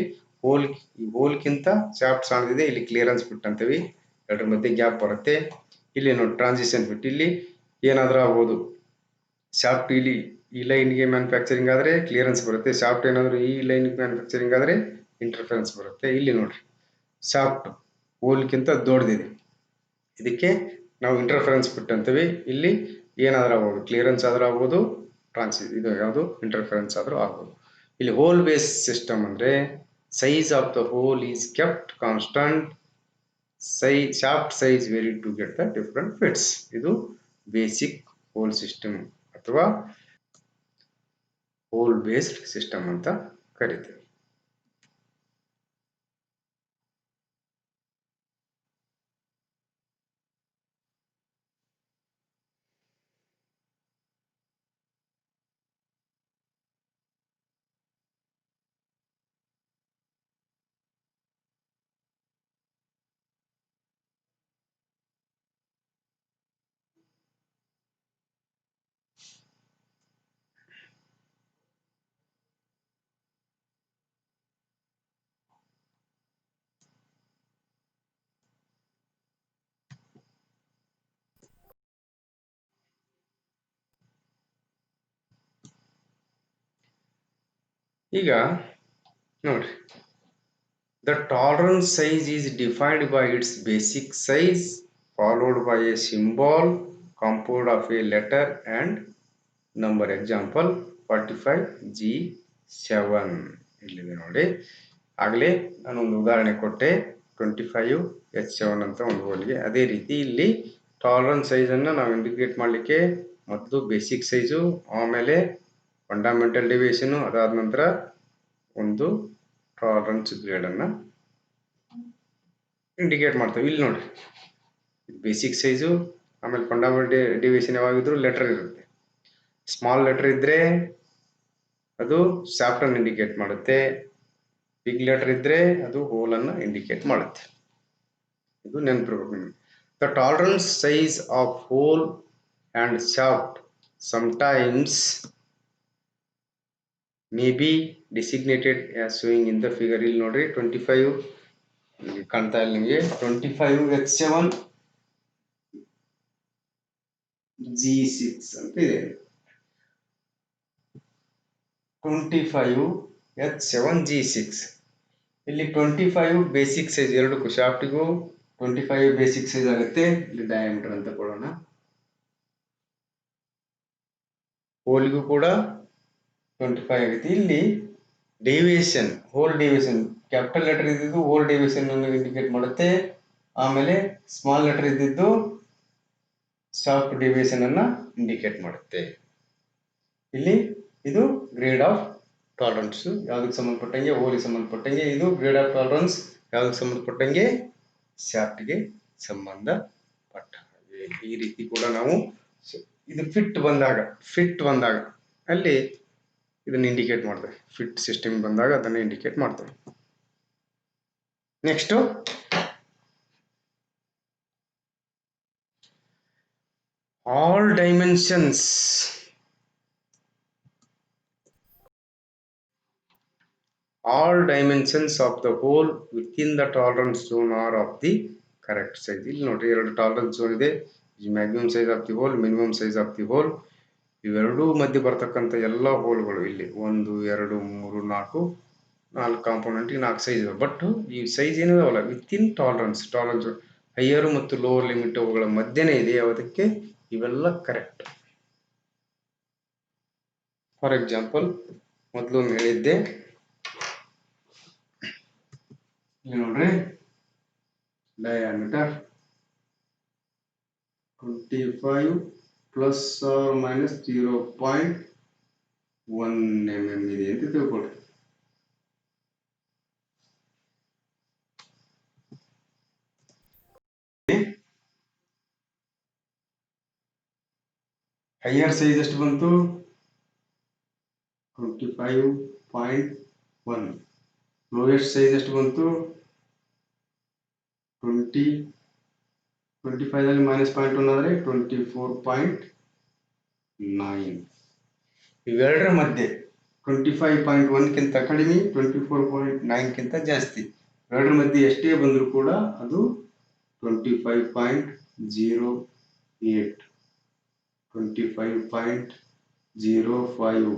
ಹೋಲ್ಗಿಂತ ಶಾಫ್ಟ್ ಸಣ್ಣದಿದೆ, ಇಲ್ಲಿ ಕ್ಲಿಯರೆನ್ಸ್ ಫಿಟ್ ಅಂತೀವಿ, ಎರಡರ ಮಧ್ಯೆ ಗ್ಯಾಪ್ ಬರುತ್ತೆ. ಇಲ್ಲಿ ನೋಡಿ ಟ್ರಾನ್ಸಿಷನ್ ಫಿಟ್, ಇಲ್ಲಿ ಏನಾದ್ರೂ ಆಗ್ಬೋದು. ಶಾಫ್ಟ್ ಇಲ್ಲಿ ಈ ಲೈನ್ಗೆ ಮ್ಯಾನುಫ್ಯಾಕ್ಚರಿಂಗ್ ಆದ್ರೆ ಕ್ಲಿಯರೆನ್ಸ್ ಬರುತ್ತೆ, ಶಾಫ್ಟ್ ಏನಾದ್ರು ಈ ಲೈನ್ ಮ್ಯಾನುಫ್ಯಾಕ್ಚರಿಂಗ್ ಆದ್ರೆ ಇಂಟರ್ಫರೆನ್ಸ್ ಬರುತ್ತೆ. ಇಲ್ಲಿ ನೋಡ್ರಿ ಶಾಫ್ಟ್ ಹೋಲ್ಗಿಂತ ದೊಡ್ಡದಿದೆ, ಇದಕ್ಕೆ ನಾವು ಇಂಟರ್ಫರೆನ್ಸ್ ಫಿಟ್ ಅಂತೀವಿ. ಇಲ್ಲಿ ಏನಾದ್ರೂ ಆಗ್ಬೋದು, ಕ್ಲಿಯರೆನ್ಸ್ ಆದ್ರೂ ಆಗ್ಬೋದು, ಇದು ಯಾವುದು ಇಂಟರ್ಫರೆನ್ಸ್ ಆದ್ರೂ ಆಗ್ಬೋದು. ಇಲ್ಲಿ ಹೋಲ್ ಬೇಸ್ ಸಿಸ್ಟಮ್ ಅಂದ್ರೆ size of the hole is kept constant, shaft size vary to get the different fits. ಇದು ಬೇಸಿಕ್ ಹೋಲ್ ಸಿಸ್ಟಮ್ ಅಥವಾ ಹೋಲ್ ಬೇಸ್ಡ್ ಸಿಸ್ಟಮ್ ಅಂತ ಕರಿತೀವಿ. ಈಗ ನೋಡ್ರಿ, the tolerance size is defined by its basic size followed by a symbol composed of a letter and number. Example 45G7 ಇಲ್ಲಿದೆ ನೋಡಿ. ಆಗಲೇ ನಾನು ಒಂದು ಉದಾಹರಣೆ ಕೊಟ್ಟೆ, 25H7 ಅಂತ ಒಂದು ಹೋಲಿಗೆ. ಅದೇ ರೀತಿ ಇಲ್ಲಿ ಟಾಲರೆನ್ಸ್ ಸೈಜನ್ನು ನಾವು ಇಂಡಿಕೇಟ್ ಮಾಡಲಿಕ್ಕೆ ಮೊದಲು ಬೇಸಿಕ್ ಸೈಜು, ಆಮೇಲೆ ಫಂಡಮೆಂಟಲ್ ಡಿವಿಯೇಷನು, ಅದಾದ ನಂತರ ಒಂದು ಟಾಲರೆನ್ಸ್ ಗ್ರೇಡನ್ನು ಇಂಡಿಕೇಟ್ ಮಾಡ್ತೇವೆ. ಇಲ್ಲಿ ನೋಡಿ, ಬೇಸಿಕ್ ಸೈಜು, ಆಮೇಲೆ ಫಂಡಮೆಂಟಲ್ ಡಿವಿಯೇಷನ್ ಯಾವಾಗಿದ್ರು ಲೆಟರ್ ಇರುತ್ತೆ. ಸ್ಮಾಲ್ ಲೆಟರ್ ಇದ್ರೆ ಅದು ಶಾಫ್ಟ್ ಅನ್ನು ಇಂಡಿಕೇಟ್ ಮಾಡುತ್ತೆ, ಬಿಗ್ ಲೆಟರ್ ಇದ್ರೆ ಅದು ಹೋಲ್ ಅನ್ನು ಇಂಡಿಕೇಟ್ ಮಾಡುತ್ತೆ. ಇದು ನೆನಪಿರಬೇಕು ನಿಮಗೆ. The tolerance size of whole and shaft sometimes may be designated as showing in the figure. ಇಲ್ಲಿ ನೋಡ್ರಿ 25 ಕಾಣ್ತಾ ಇಲ್ಲ ನಿಮಗೆ, 25H7 G6 ಅಂತ ಇದೆ. 25H7 G6 ಇಲ್ಲಿ 25 ಬೇಸಿಕ್ ಸೈಜ್, ಎರಡಕ್ಕೂ ಶಾಫ್ಟಿಗೂ 25 ಬೇಸಿಕ್ ಸೈಜ್ ಆಗುತ್ತೆ. ಇಲ್ಲಿ ಡಯಾಮೀಟರ್ ಅಂತ ಕೊಡೋಣ, ಹೋಲ್ಗೂ ಕೂಡ 25 ಆಗುತ್ತೆ. ಇಲ್ಲಿ deviation, hole deviation, capital letter ಇದ್ದಿದ್ದು ಹೋಲ್ ಡಿವಿಯೇಷನ್ ಅನ್ನು ಇಂಡಿಕೇಟ್ ಮಾಡುತ್ತೆ, ಆಮೇಲೆ ಸ್ಮಾಲ್ ಲೆಟರ್ ಇದ್ದಿದ್ದು ಶಾಫ್ಟ್ ಡಿವಿಯೇಷನ್ ಅನ್ನ ಇಂಡಿಕೇಟ್ ಮಾಡುತ್ತೆ. ಇಲ್ಲಿ ಇದು ಗ್ರೇಡ್ ಆಫ್ ಟಾಲರೆನ್ಸ್ ಯಾವ್ದಕ್ಕೆ ಸಂಬಂಧಪಟ್ಟಂಗೆ, ಹೋಲಿಗೆ ಸಂಬಂಧಪಟ್ಟಂಗೆ. ಇದು ಗ್ರೇಡ್ ಆಫ್ ಟಾಲರೆನ್ಸ್ ಯಾವ್ದಕ್ಕೆ ಸಂಬಂಧಪಟ್ಟಂಗೆ, ಶಾಫ್ಟ್ಗೆ ಸಂಬಂಧಪಟ್ಟ ಹಾಗೆ. ಈ ರೀತಿ ಕೂಡ ನಾವು ಇದು ಫಿಟ್ ಬಂದಾಗ ಅಲ್ಲಿ ಇದನ್ನು ಇಂಡಿಕೇಟ್ ಮಾಡ್ತೇವೆ. ಫಿಟ್ ಸಿಸ್ಟಮ್ ಬಂದಾಗ ಅದನ್ನು ಇಂಡಿಕೇಟ್ ಮಾಡ್ತೇವೆ. Next all dimensions of the hole within the tolerance zone are of the correct size. ಇಲ್ಲಿ ನೋಡ್ರಿ, ಎರಡು ಟಾಲರೆನ್ಸ್ ಝೋನ್ ಇದೆ. Maximum size of the whole, minimum size of the whole. ಇವೆರಡೂ ಮಧ್ಯೆ ಬರ್ತಕ್ಕಂಥ ಎಲ್ಲ ಹೋಲ್ಗಳು ಇಲ್ಲಿ 1 2 3 4 ಕಾಂಪೋನೆಂಟ್ಗೆ 4 ಸೈಜ್ ಇದಾವೆ. ಬಟ್ ಈ ಸೈಜ್ ಏನಿದಾವಲ್ಲ ವಿತಿನ್ ಟಾಲರೆನ್ಸ್ ಹೈಯರ್ ಮತ್ತು ಲೋವರ್ ಲಿಮಿಟ್ ಅವುಗಳ ಮಧ್ಯೆನೇ ಇದೆ. ಯಾವುದಕ್ಕೆ? ಇವೆಲ್ಲ ಕರೆಕ್ಟ್. ಫಾರ್ ಎಕ್ಸಾಂಪಲ್, ಮೊದಲು ಹೇಳಿದ್ದೆ, ಇಲ್ಲಿ ನೋಡ್ರಿ, ಡಯಾಮೀಟರ್ 25 ಪ್ಲಸ್ ಮೈನಸ್ 0.1 mm ಇದೆ ಅಂತ ತಿಳ್ಕೊಳ್ರಿ. ಹೈಯರ್ ಸೈಜ್ ಎಷ್ಟು ಬಂತು? 25.1. ಲೋಯೆಸ್ಟ್ ಸೈಜ್ ಎಷ್ಟು ಬಂತು? 25 ಮೈನಸ್ 0.1 ಆದರೆ 24.9. ಇವೆರಡರ ಮಧ್ಯೆ 25.1ಕ್ಕಿಂತ ಕಡಿಮೆ, 24.9ಕ್ಕಿಂತ ಜಾಸ್ತಿ. ಎರಡರ ಮಧ್ಯೆ ಎಷ್ಟೇ ಬಂದರೂ ಕೂಡ ಅದು 25.08, 25.05,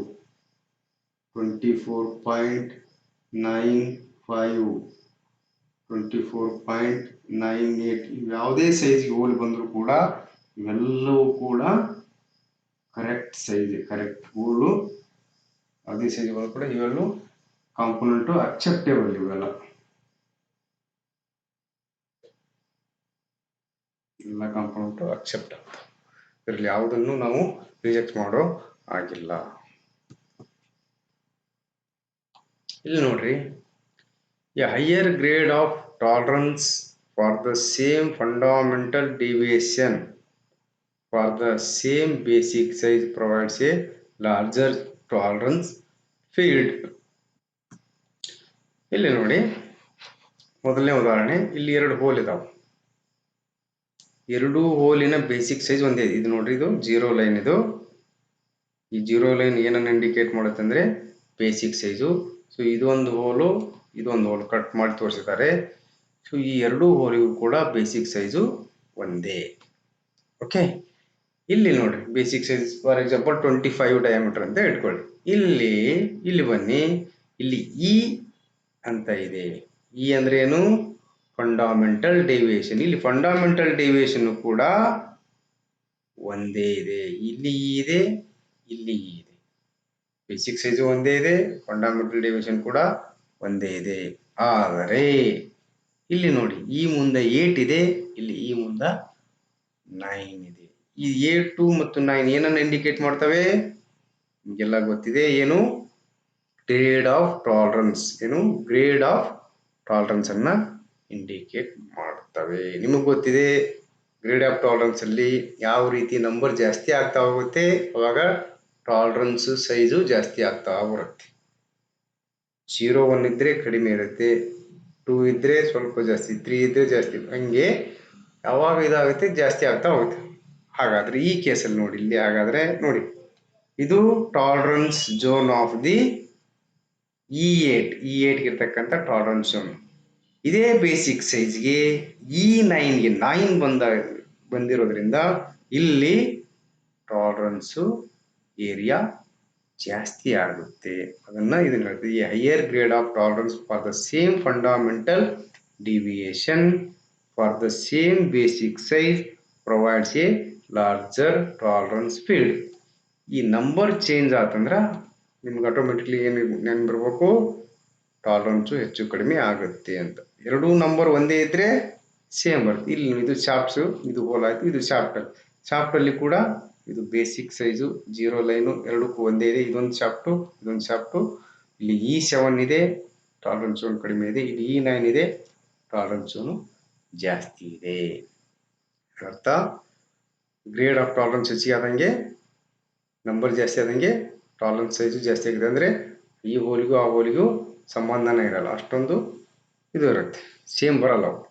24.95, 24.98 ಯಾವುದೇ ಸೈಜ್ಗೆ ಹೋಲಿ ಬಂದರೂ ಕೂಡ ಇವೆಲ್ಲವೂ ಕೂಡ ಕರೆಕ್ಟ್ ಸೈಜ್, ಕರೆಕ್ಟ್ ಹೋಲು. ಯಾವುದೇ ಸೈಜ್ ಬಂದರೂ ಕೂಡ ಇವೆಲ್ಲವೂ ಕಾಂಪೋನೆಂಟು ಅಕ್ಸೆಪ್ಟೇಬಲ್. ಇವೆಲ್ಲ ಕಾಂಪೋನೆಂಟು ಅಕ್ಸೆಪ್ಟ್ ಆಗ್ತವೆ. ಇದರಲ್ಲಿ ಯಾವುದನ್ನು ನಾವು ರಿಜೆಕ್ಟ್ ಮಾಡೋ ಆಗಿಲ್ಲ. ಇಲ್ಲಿ ನೋಡ್ರಿ, a higher grade of tolerance for the same fundamental deviation for the same basic size provides a larger tolerance field. ಇಲ್ಲಿ ನೋಡಿ, ಮೊದಲನೇ ಉದಾಹರಣೆ, ಇಲ್ಲಿ ಎರಡು ಹೋಲ್ ಇದಾವೆ. ಎರಡೂ ಹೋಲಿನ ಬೇಸಿಕ್ ಸೈಜ್ ಒಂದೇ. ಇದು ನೋಡ್ರಿ, ಇದು 0 ಲೈನ್. ಈ 0 ಲೈನ್ ಏನನ್ನು ಇಂಡಿಕೇಟ್ ಮಾಡುತ್ತೆ ಅಂದ್ರೆ ಬೇಸಿಕ್ ಸೈಜು. ಸೊ ಇದೊಂದು ಹೋಲು, ಇದೊಂದು ಹೋಲ್ ಕಟ್ ಮಾಡಿ ತೋರಿಸಿದ್ದಾರೆ. ಸೊ ಈ ಎರಡೂ ಹೋಲಿಗೂ ಕೂಡ ಬೇಸಿಕ್ ಸೈಜು ಒಂದೇ. ಓಕೆ, ಇಲ್ಲಿ ನೋಡ್ರಿ, basic size for example 25 diameter ಅಂತ ಇಟ್ಕೊಳ್ಳಿ. ಇಲ್ಲಿ ಬನ್ನಿ, ಇಲ್ಲಿ ಇ ಅಂತ ಇದೆ. ಇ ಅಂದ್ರೆ ಏನು? Fundamental deviation. ಇಲ್ಲಿ ಫಂಡಾಮೆಂಟಲ್ ಡೆವಿಯೇಷನ್ ಕೂಡ ಒಂದೇ ಇದೆ. ಇಲ್ಲಿ ಇ ಇದೆ, ಇಲ್ಲಿ ಇ ಇದೆ. ಬೇಸಿಕ್ ಸೈಜು ಒಂದೇ ಇದೆ, ಫಂಡಾಮೆಂಟಲ್ ಡೆವಿಯೇಷನ್ ಕೂಡ ಒಂದೇ ಇದೆ. ಆದರೆ ಇಲ್ಲಿ ನೋಡಿ, ಈ ಮುಂದೆ 8 ಇದೆ, ಇಲ್ಲಿ ಈ ಮುಂದೆ 9 ಇದೆ. ಈ 8 ಮತ್ತು 9 ಏನನ್ನು ಇಂಡಿಕೇಟ್ ಮಾಡ್ತವೆ? ನಿಮಗೆಲ್ಲ ಗೊತ್ತಿದೆ, ಏನು? Grade of tolerance. ಏನು? ಗ್ರೇಡ್ ಆಫ್ ಟಾಲರೆನ್ಸ್ ಅನ್ನ ಇಂಡಿಕೇಟ್ ಮಾಡ್ತವೆ. ನಿಮಗೆ ಗೊತ್ತಿದೆ, ಗ್ರೇಡ್ ಆಫ್ ಟಾಲರೆನ್ಸ್ ಅಲ್ಲಿ ಯಾವ ರೀತಿ ನಂಬರ್ ಜಾಸ್ತಿ ಆಗ್ತಾ ಹೋಗುತ್ತೆ, ಅವಾಗ ಟಾಲರೆನ್ಸ್ ಸೈಜು ಜಾಸ್ತಿ ಆಗ್ತಾ ಬರುತ್ತೆ. 0 1 ಇದ್ರೆ ಕಡಿಮೆ ಇರುತ್ತೆ, 2 ಇದ್ರೆ ಸ್ವಲ್ಪ ಜಾಸ್ತಿ, 3 ಇದ್ರೆ ಜಾಸ್ತಿ, ಹಂಗೆ ಯಾವಾಗ ಇದಾಗುತ್ತೆ ಜಾಸ್ತಿ ಆಗ್ತಾ ಹೋಗುತ್ತೆ. ಹಾಗಾದ್ರೆ ಈ ಕೇಸಲ್ಲಿ ನೋಡಿ, ಇಲ್ಲಿ ಹಾಗಾದ್ರೆ ನೋಡಿ, ಇದು tolerance zone of the E8 ಇರ್ತಕ್ಕಂಥ ಟಾಲರೆನ್ಸ್ ಝೋನ್. ಇದೇ ಬೇಸಿಕ್ ಸೈಜ್ಗೆ E9ಗೆ 9 ಬಂದಿರೋದ್ರಿಂದ ಇಲ್ಲಿ ಟಾಲರೆನ್ಸ್ ಏರಿಯಾ ಜಾಸ್ತಿ ಆಗುತ್ತೆ. ಇದನ್ನ ಹೇಳ್ತೀವಿ, higher grade of tolerance for the same fundamental deviation for the same basic size provides A larger tolerance field. ಈ ನಂಬರ್ ಚೇಂಜ್ ಆತಂದ್ರ ನಿಮ್ಗೆ ಆಟೋಮೆಟಿಕ್ಲಿ ಏನು ನೆನ್ಪಿರ್ಬೇಕು? ಟಾಲರೆನ್ಸು ಹೆಚ್ಚು ಕಡಿಮೆ ಆಗುತ್ತೆ ಅಂತ. ಎರಡೂ ನಂಬರ್ ಒಂದೇ ಇದ್ರೆ ಸೇಮ್ ಬರುತ್ತೆ. ಇಲ್ಲಿ ಇದು ಶಾಫ್ಟ್ಸು, ಇದು ಹೋಲ್ ಆಯ್ತು, ಇದು ಶಾಫ್ಟ್ ಅಲ್ಲಿ ಕೂಡ ಇದು ಬೇಸಿಕ್ ಸೈಜು 0 ಲೈನು ಎರಡಕ್ಕೂ ಒಂದೇ ಇದೆ. ಇದೊಂದು ಶಾಫ್ಟು. ಇಲ್ಲಿ E7 ಇದೆ, ಟಾಲರೆನ್ಸ್ ಝೋನ್ ಕಡಿಮೆ ಇದೆ. ಇಲ್ಲಿ E9 ಇದೆ, ಟಾಲರೆನ್ಸ್ ಝೋನ್ ಜಾಸ್ತಿ ಇದೆ. ಅರ್ಥ? ಗ್ರೇಡ್ ಆಫ್ ಟಾಲರೆನ್ಸ್ ಹೆಚ್ಚಿಗೆ ಆದಂಗೆ, ನಂಬರ್ ಜಾಸ್ತಿ ಆದಂಗೆ ಟಾಲರೆನ್ಸ್ ಸೈಜು ಜಾಸ್ತಿ ಆಗಿದೆ. ಅಂದರೆ ಈ ಹೋಲಿಗೂ ಆ ಹೋಲಿಗೂ ಸಂಬಂಧನೇ ಇರಲ್ಲ, ಅಷ್ಟೊಂದು ಇದು ಇರುತ್ತೆ, ಸೇಮ್ ಬರಲ್ಲ ಅವು,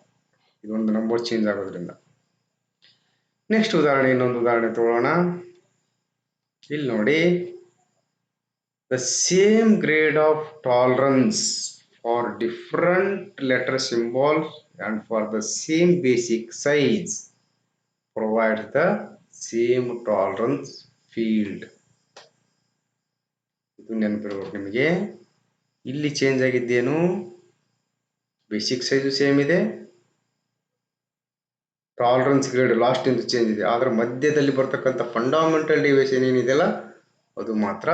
ಇದೊಂದು ನಂಬರ್ ಚೇಂಜ್ ಆಗೋದ್ರಿಂದ. ನೆಕ್ಸ್ಟ್ ಉದಾಹರಣೆ, ಇನ್ನೊಂದು ಉದಾಹರಣೆ ತಗೊಳ್ಳೋಣ. ಇಲ್ಲಿ ನೋಡಿ, the same grade of tolerance for different letter symbols and for the same basic size provides the same tolerance field. ಇದು ನೆನಪಿರ್ಬೇಕು ನಿಮಗೆ. ಇಲ್ಲಿ ಚೇಂಜ್ ಆಗಿದ್ದೇನು? ಬೇಸಿಕ್ ಸೈಜು ಸೇಮ್ ಇದೆ, ಟಾಲರೆನ್ಸ್ ಗ್ರೇಡ್ ಲಾಸ್ಟ್ ಇಂದ ಚೇಂಜ್ ಇದೆ. ಆದ್ರೆ ಮಧ್ಯದಲ್ಲಿ ಬರ್ತಕ್ಕಂಥ ಫಂಡಾಮೆಂಟಲ್ ಡಿವಿಯೇಷನ್ ಏನಿದೆಯಲ್ಲ, ಅದು ಮಾತ್ರ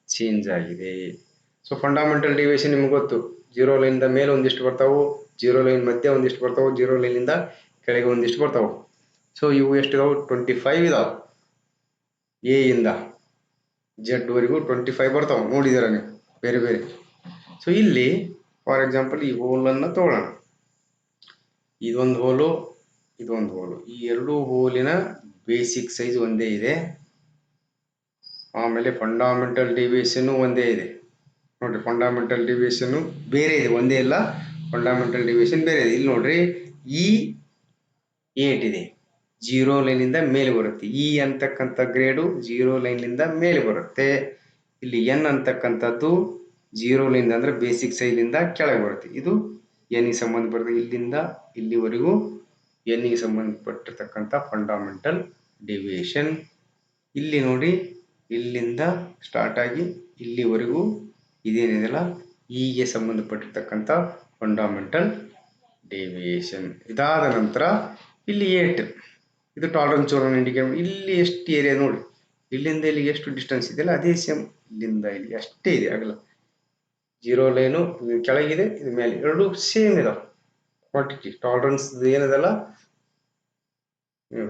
ಚೇಂಜ್ ಆಗಿದೆ. ಸೊ ಫಂಡಾಮೆಂಟಲ್ ಡಿವಿಯೇಷನ್ ನಿಮ್ಗೆ ಗೊತ್ತು, 0 ಲೈನಿಂದ ಮೇಲೆ ಒಂದಿಷ್ಟು ಬರ್ತಾವು, 0 ಲೈನ್ ಮಧ್ಯೆ ಒಂದಿಷ್ಟು ಬರ್ತಾವು, 0 ಲೈನಿಂದ ಕೆಳಗೆ ಒಂದಿಷ್ಟು ಬರ್ತಾವು. ಸೊ ಇವು ಎಷ್ಟಿದಾವು? 25 ಇದಾವೆ. ಎ ಇಂದ Z ವರೆಗೂ 25 ಬರ್ತಾವೆ, ನೋಡಿದ್ದೀರ ನೀವು ಬೇರೆ ಬೇರೆ. ಸೊ ಇಲ್ಲಿ ಫಾರ್ ಎಕ್ಸಾಂಪಲ್ ಈ ಹೋಲನ್ನು ತಗೊಳ್ಳೋಣ. ಇದೊಂದು ಹೋಲು, ಇದೊಂದು ಹೋಲು. ಈ ಎರಡು ಹೋಲಿನ ಬೇಸಿಕ್ ಸೈಜ್ ಒಂದೇ ಇದೆ, ಆಮೇಲೆ ಫಂಡಾಮೆಂಟಲ್ ಡಿವಿಯೇಷನ್ ಒಂದೇ ಇದೆ. ನೋಡ್ರಿ, ಫಂಡಾಮೆಂಟಲ್ ಡಿವಿಯೇಷನ್ ಬೇರೆ ಇದೆ, ಒಂದೇ ಇಲ್ಲ, ಫಂಡಾಮೆಂಟಲ್ ಡಿವಿಯೇಷನ್ ಬೇರೆ ಇದೆ. ಇಲ್ಲಿ ನೋಡ್ರಿ, E8 ಇದೆ, 0 ಲೈನಿಂದ ಮೇಲೆ ಬರುತ್ತೆ. ಇ ಅಂತಕ್ಕಂಥ ಗ್ರೇಡು 0 ಲೈನಿಂದ ಮೇಲೆ ಬರುತ್ತೆ. ಇಲ್ಲಿ ಎನ್ ಅಂತಕ್ಕಂಥದ್ದು 0 ಲೈನ್ ಅಂದ್ರೆ ಬೇಸಿಕ್ ಸೈಜಿಂದ ಕೆಳಗೆ ಬರುತ್ತೆ. ಇದು ಎನ್ಗೆ ಸಂಬಂಧಪಟ್ಟ ಇಲ್ಲಿಂದ ಇಲ್ಲಿವರೆಗೂ ಎನ್ಗೆ ಸಂಬಂಧಪಟ್ಟಿರ್ತಕ್ಕಂಥ ಫಂಡಾಮೆಂಟಲ್ ಡಿವಿಯೇಷನ್. ಇಲ್ಲಿ ನೋಡಿ, ಇಲ್ಲಿಂದ ಸ್ಟಾರ್ಟ್ ಆಗಿ ಇಲ್ಲಿವರೆಗೂ ಇದೇನಿದೆಯಲ್ಲ, ಇಗೆ ಸಂಬಂಧಪಟ್ಟಿರ್ತಕ್ಕಂಥ ಫಂಡಾಮೆಂಟಲ್ ಡಿವಿಯೇಷನ್. ಇದಾದ ನಂತರ ಇಲ್ಲಿ 8, ಇದು ಟಾಲರೆನ್ಸ್ ಝೋನ್ ಇಂಡಿಕೇಟ್. ಇಲ್ಲಿ ಎಷ್ಟು ಏರಿಯಾ ನೋಡಿ, ಇಲ್ಲಿಂದ ಇಲ್ಲಿಗೆ ಎಷ್ಟು ಡಿಸ್ಟೆನ್ಸ್ ಇದೆಯಲ್ಲ, ಅದೇ ಸೇಮ್ ಇಲ್ಲಿಂದ ಇಲ್ಲಿ ಅಷ್ಟೇ ಇದೆ ಆಗಲ್ಲ. 0 ಲೈನು ಕೆಳಗಿದೆ, ಇದು ಮೇಲೆ, ಎರಡು ಸೇಮ್ ಇದಾವೆ. ಕ್ವಾಂಟಿಟಿ ಟಾಲರೆನ್ಸ್ ಏನದಲ್ಲ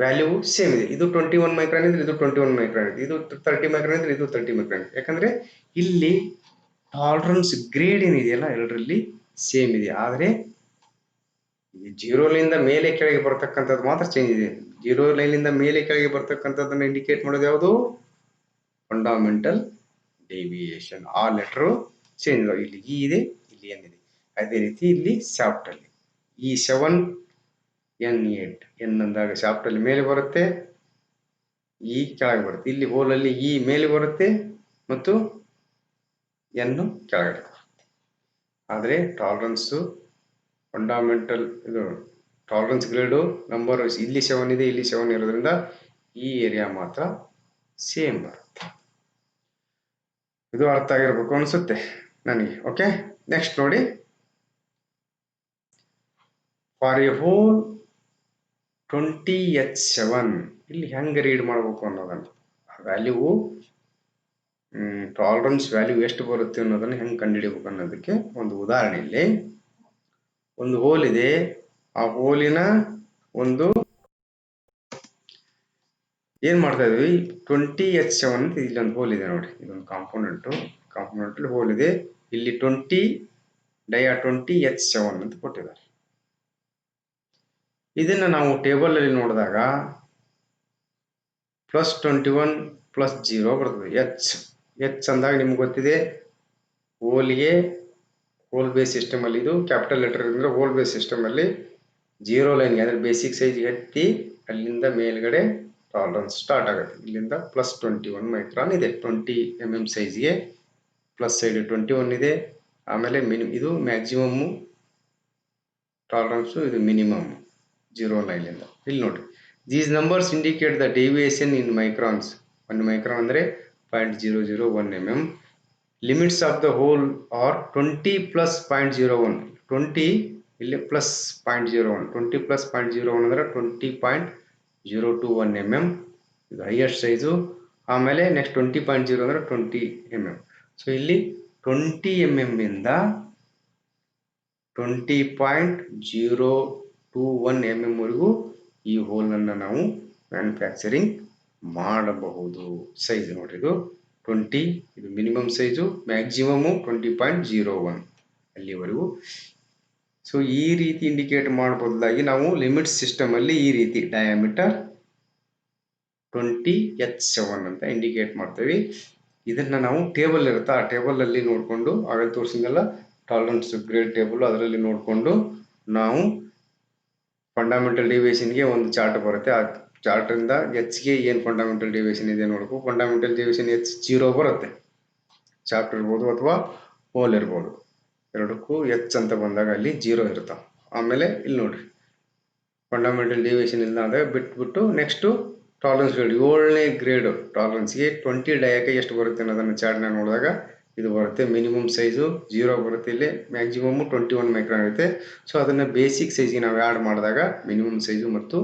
ವ್ಯಾಲ್ಯೂ ಸೇಮ್ ಇದೆ. ಇದು 21 ಮೈಕ್ರಾನ್ ಇದ್ರೆ ಇದು 21 ಮೈಕ್ರಾನ್ ಇದೆ, ಇದು 30 ಮೈಕ್ರಾನ್ ಇದ್ರೆ ಇದು 30 ಮೈಕ್ರಾನ್ ಇದೆ. ಯಾಕಂದ್ರೆ ಇಲ್ಲಿ ಟಾಲರೆನ್ಸ್ ಗ್ರೇಡ್ ಏನಿದೆಯಲ್ಲ ಎರಡರಲ್ಲಿ ಸೇಮ್ ಇದೆ. ಆದರೆ 0 ಲೈನಿಂದ ಮೇಲೆ ಕೆಳಗೆ ಬರ್ತಕ್ಕಂಥದ್ದು ಮಾತ್ರ ಚೇಂಜ್ ಇದೆ. 0 ಲೈನಿಂದ ಮೇಲೆ ಕೆಳಗೆ ಬರ್ತಕ್ಕಂಥದ್ದನ್ನು ಇಂಡಿಕೇಟ್ ಮಾಡೋದು ಯಾವುದು? Fundamental deviation. ಆ ಲೆಟರ್ ಚೇಂಜ್ ಆಗಿದೆ. ಇಲ್ಲಿ ಇ ಇದೆ, ಇಲ್ಲಿ ಎನ್ ಇದೆ. ಅದೇ ರೀತಿ ಇಲ್ಲಿ ಶಾಫ್ಟ್ ಅಲ್ಲಿ E7 N8 ಎನ್ ಅಂದಾಗ ಶಾಫ್ಟ್ ಅಲ್ಲಿ ಮೇಲೆ ಬರುತ್ತೆ, ಇ ಕೆಳಗೆ ಬರುತ್ತೆ. ಇಲ್ಲಿ ಹೋಲ್ ಅಲ್ಲಿ ಇ ಮೇಲೆ ಬರುತ್ತೆ ಮತ್ತು ಎನ್ ಕೆಳಗಡೆ ಬರುತ್ತೆ. ಆದರೆ ಟಾಲರೆನ್ಸ್ ಫಂಡಾಮೆಂಟಲ್ ಇದು ಟಾಲರೆನ್ಸ್ ಗ್ರೇಡು ನಂಬರ್ ಇಲ್ಲಿ 7 ಇದೆ, ಇಲ್ಲಿ 7 ಇರೋದ್ರಿಂದ ಈ ಏರಿಯಾ ಮಾತ್ರ ಸೇಮ್ ಬರುತ್ತೆ. ಇದು ಅರ್ಥ ಆಗಿರ್ಬೇಕು ಅನ್ಸುತ್ತೆ ನನಗೆ. ಓಕೆ, ನೆಕ್ಸ್ಟ್ ನೋಡಿ, ಫಾರ್ ಎ ಹೋಲ್ 20H7 ಇಲ್ಲಿ ಹೆಂಗೆ ರೀಡ್ ಮಾಡಬೇಕು ಅನ್ನೋದನ್ನು, ವ್ಯಾಲ್ಯೂ ಟಾಲರೆನ್ಸ್ ವ್ಯಾಲ್ಯೂ ಎಷ್ಟು ಬರುತ್ತೆ ಅನ್ನೋದನ್ನು ಹೆಂಗೆ ಕಂಡುಹಿಡಿಯಬೇಕು ಅನ್ನೋದಕ್ಕೆ ಒಂದು ಉದಾಹರಣೆಯಲ್ಲಿ, ಒಂದು ಹೋಲ್ ಇದೆ, ಆ ಹೋಲಿನ ಒಂದು ಏನ್ ಮಾಡ್ತಾ ಇದೀವಿ, 20H7 ಅಂತ ಇಲ್ಲೊಂದು ಹೋಲ್ ಇದೆ ನೋಡಿ, ಇದೊಂದು ಕಾಂಪೋನೆಂಟ್ ಹೋಲ್ ಇದೆ, ಇಲ್ಲಿ 20H7 ಅಂತ ಕೊಟ್ಟಿದ್ದಾರೆ. ಇದನ್ನ ನಾವು ಟೇಬಲ್ ಅಲ್ಲಿ ನೋಡಿದಾಗ +21 +0 ಬರ್ತದೆ. ಎಚ್ ಅಂದಾಗ ನಿಮ್ಗೆ ಗೊತ್ತಿದೆ, ಹೋಲ್ ಬೇಸ್ ಸಿಸ್ಟಮ್ ಅಲ್ಲಿ ಇದು ಕ್ಯಾಪಿಟಲ್ ಲೆಟರ್ ಅಂದ್ರೆ ಹೋಲ್ ಬೇಸ್ ಸಿಸ್ಟಮ್ ಅಲ್ಲಿ 0 ಲೈನ್ಗೆ ಅಂದ್ರೆ ಬೇಸಿಕ್ ಸೈಜ್ ಎತ್ತಿ ಅಲ್ಲಿಂದ ಮೇಲ್ಗಡೆ ಟಾಲರೆನ್ಸ್ ಸ್ಟಾರ್ಟ್ ಆಗುತ್ತೆ. ಇಲ್ಲಿಂದ +21 ಮೈಕ್ರಾನ್ ಇದೆ, 20 mm ಸೈಜ್ಗೆ ಪ್ಲಸ್ ಸೈಡ್ 21 ಇದೆ. ಆಮೇಲೆ ಇದು ಮ್ಯಾಕ್ಸಿಮಮ್ ಟಾಲರೆನ್ಸ್, ಇದು ಮಿನಿಮಮ್ 0 ಲೈನ್ಲಿಂದ. ಇಲ್ಲಿ ನೋಡಿ, these numbers indicate the deviation in microns. 1 micron ಅಂದ್ರೆ 0.001 mm. Limits of the hole are 20 + 0.01. 20 ಇಲ್ಲಿ +0.01, 20 + 0.01 ಅಂದ್ರೆ 20.021 mm, ಇದು ಹೈಯೆಸ್ಟ್ ಸೈಜು. ಆಮೇಲೆ ನೆಕ್ಸ್ಟ್ 20.0 ಅಂದ್ರೆ 20 mm. ಸೊ ಇಲ್ಲಿ 20 mm ಇಂದ 20.021 mm ವರೆಗೂ ಈ ಹೋಲ್ ಅನ್ನು ನಾವು ಮ್ಯಾನುಫ್ಯಾಕ್ಚರಿಂಗ್ ಮಾಡಬಹುದು. ಸೈಜ್ ನೋಡ್ರಿ, ಇದು 20, ಇದು ಮಿನಿಮಮ್ ಸೈಜು, ಮ್ಯಾಕ್ಸಿಮಮ್ 20.01 ಅಲ್ಲಿವರೆಗೂ. ಸೊ ಈ ರೀತಿ ಇಂಡಿಕೇಟ್ ಮಾಡಬಹುದಾಗಿ ನಾವು ಲಿಮಿಟ್ ಸಿಸ್ಟಮ್ ಅಲ್ಲಿ ಈ ರೀತಿ ಡಯಾಮೀಟರ್ 20H7 ಅಂತ ಇಂಡಿಕೇಟ್ ಮಾಡ್ತೇವೆ. ಇದನ್ನ ನಾವು ಟೇಬಲ್ ಇರುತ್ತೆ, ಆ ಟೇಬಲ್ ಅಲ್ಲಿ ನೋಡಿಕೊಂಡು, ಆಗಲೇ ತೋರಿಸಿದಲ್ಲ ಟಾಲರೆನ್ಸ್ ಗ್ರೇಡ್ ಟೇಬಲ್, ಅದರಲ್ಲಿ ನೋಡಿಕೊಂಡು ನಾವು ಫಂಡಮೆಂಟಲ್ ಡಿವಿಯೇಷನ್ಗೆ ಒಂದು ಚಾರ್ಟ್ ಬರುತ್ತೆ, ಆ ಚಾರ್ಟ್ ಇಂದ ಎಚ್ಗೆ ಏನು ಫಂಡಮೆಂಟಲ್ ಡಿವಿಯೇಷನ್ ಇದೆ ನೋಡ್ಬೇಕು. ಫಂಡಮೆಂಟಲ್ ಡಿವಿಯೇಷನ್ H0 ಬರುತ್ತೆ, ಚಾರ್ಟ್ ಇರ್ಬೋದು ಅಥವಾ ಹೋಲ್ ಇರ್ಬೋದು, ಎರಡಕ್ಕೂ H ಅಂತ ಬಂದಾಗ ಅಲ್ಲಿ 0 ಇರ್ತಾವೆ. ಆಮೇಲೆ ಇಲ್ಲಿ ನೋಡ್ರಿ, ಫಂಡಮೆಂಟಲ್ ಡಿವಿಯೇಷನ್ ಇಲ್ಲ ಅಂದರೆ ಬಿಟ್ಬಿಟ್ಟು ನೆಕ್ಸ್ಟ್ ಟಾಲರೆನ್ಸ್ ಗ್ರೇಡ್, 7ನೇ ಗ್ರೇಡ್ ಟಾಲರೆನ್ಸ್ಗೆ 20 ಡಯಾಕೆ ಎಷ್ಟು ಬರುತ್ತೆ ಅನ್ನೋದನ್ನು ಚಾರ್ಟ್ನ ನೋಡಿದಾಗ ಇದು ಬರುತ್ತೆ. ಮಿನಿಮಮ್ ಸೈಜು 0 ಬರುತ್ತೆ, ಇಲ್ಲಿ ಮ್ಯಾಕ್ಸಿಮಮ್ 21 ಮೈಕ್ರಾನ್ ಇರುತ್ತೆ. ಸೊ ಅದನ್ನು ಬೇಸಿಕ್ ಸೈಜ್ಗೆ ನಾವು ಆ್ಯಡ್ ಮಾಡಿದಾಗ ಮಿನಿಮಮ್ ಸೈಜು ಮತ್ತು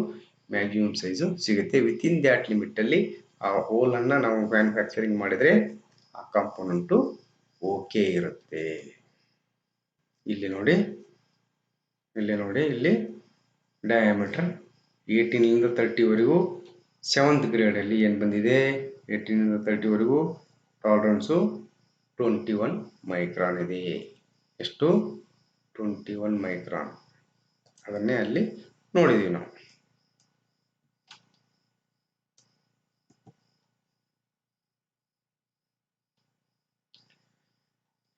ಮ್ಯಾಕ್ಸಿಮಮ್ ಸೈಜು ಸಿಗುತ್ತೆ. ವಿತಿನ್ ದ್ಯಾಟ್ ಲಿಮಿಟಲ್ಲಿ ಆ ಹೋಲನ್ನು ನಾವು ಮ್ಯಾನುಫ್ಯಾಕ್ಚರಿಂಗ್ ಮಾಡಿದರೆ ಆ ಕಾಂಪೋನೆಂಟು ಓಕೆ ಇರುತ್ತೆ. ಇಲ್ಲಿ ನೋಡಿ, ಇಲ್ಲಿ ಡಯಾಮೀಟರ್ 18 ರಿಂದ 30 ವರೆಗೂ 7th ಗ್ರೇಡಲ್ಲಿ ಏನು ಬಂದಿದೆ, 18 ರಿಂದ 30 ವರೆಗೂ ಟಾಲರೆನ್ಸು 21 ಮೈಕ್ರಾನ್ ಇದೆ. ಎಷ್ಟು? 21 ಮೈಕ್ರಾನ್. ಅದನ್ನೇ ಅಲ್ಲಿ ನೋಡಿದೀವಿ ನಾವು.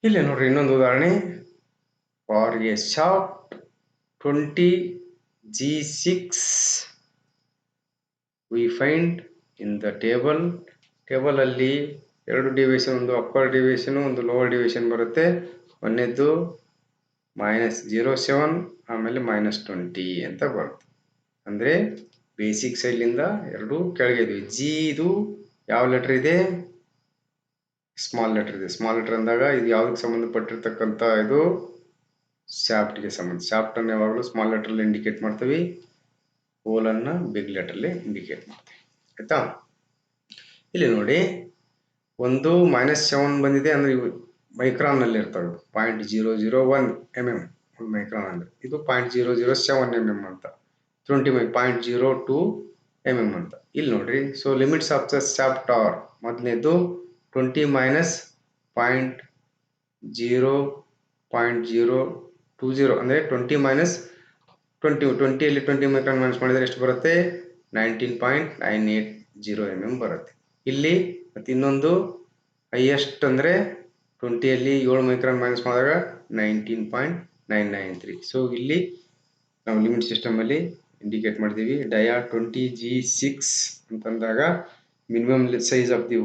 ಇಲ್ಲಿ ನೋಡ್ರಿ ಇನ್ನೊಂದು ಉದಾಹರಣೆ, for A shaft 20G6 we find in the table ಅಲ್ಲಿ ಎರಡು ಡಿವಿಯೇಷನ್, ಒಂದು ಅಪ್ಪರ್ ಡಿವಿಯೇಷನ್ ಒಂದು ಲೋವರ್ ಡಿವಿಯೇಷನ್ ಬರುತ್ತೆ. ಒಂದನೇದ್ದು -07 ಆಮೇಲೆ -20 ಅಂತ ಬರುತ್ತೆ. ಅಂದರೆ ಬೇಸಿಕ್ ಸೈಡ್ಲಿಂದ ಎರಡು ಕೆಳಗೆ ಇದ್ವಿ. ಜಿ ಇದು ಯಾವ ಲೆಟರ್ ಇದೆ, ಸ್ಮಾಲ್ ಲೆಟರ್ ಇದೆ. ಸ್ಮಾಲ್ ಲೆಟರ್ ಅಂದಾಗ ಇದು ಯಾವುದಕ್ಕೆ ಸಂಬಂಧಪಟ್ಟಿರ್ತಕ್ಕಂಥ, ಇದು ಶಾಫ್ಟ್ಗೆ ಸಂಬಂಧ. ಶಾಫ್ಟ್ ಅನ್ನು ಯಾವಾಗಲೂ ಸ್ಮಾಲ್ ಲೆಟರ್ ಇಂಡಿಕೇಟ್ ಮಾಡ್ತೀವಿ, ಹೋಲ್ ಅನ್ನು ಬಿಗ್ ಲೆಟರ್ ಇಂಡಿಕೇಟ್ ಮಾಡ್ತೀವಿ. ಆಯ್ತಾ? ಇಲ್ಲಿ ನೋಡಿ, ಒಂದು -7 ಬಂದಿದೆ ಅಂದ್ರೆ ಮೈಕ್ರಾನ್ ನಲ್ಲಿ ಇರ್ತವೆ. 0.001 mm ಒಂದು ಮೈಕ್ರಾನ್ ಅಂದ್ರೆ, ಇದು 0.007 mm ಅಂತ, 0.02 mm ಅಂತ. ಇಲ್ಲಿ ನೋಡ್ರಿ, so limits of the shaft are, ಮೊದಲನೇದು 20 - 0.020 ಅಂದ್ರೆ 20 - 20 ಅಲ್ಲಿ 20 ಮೈಕ್ರಾನ್ ಮೈನಸ್ ಮಾಡಿದ್ರೆ ಎಷ್ಟು ಬರುತ್ತೆ, 19.980 mm ಬರುತ್ತೆ. ಇಲ್ಲಿ ಮತ್ತೆ ಇನ್ನೊಂದು ಹೈಯೆಸ್ಟ್ ಅಂದ್ರೆ 20 ಅಲ್ಲಿ 7 ಮೈಕ್ರಾನ್ ಮೈನಸ್ ಮಾಡಿದಾಗ 19.993. ಸೊ ಇಲ್ಲಿ ನಾವು ಲಿಮಿಟ್ ಸಿಸ್ಟಮ್ ಅಲ್ಲಿ ಇಂಡಿಕೇಟ್ ಮಾಡಿದೀವಿ. ಡಯಾ 20G6 ಅಂತಂದಾಗ minimum size of the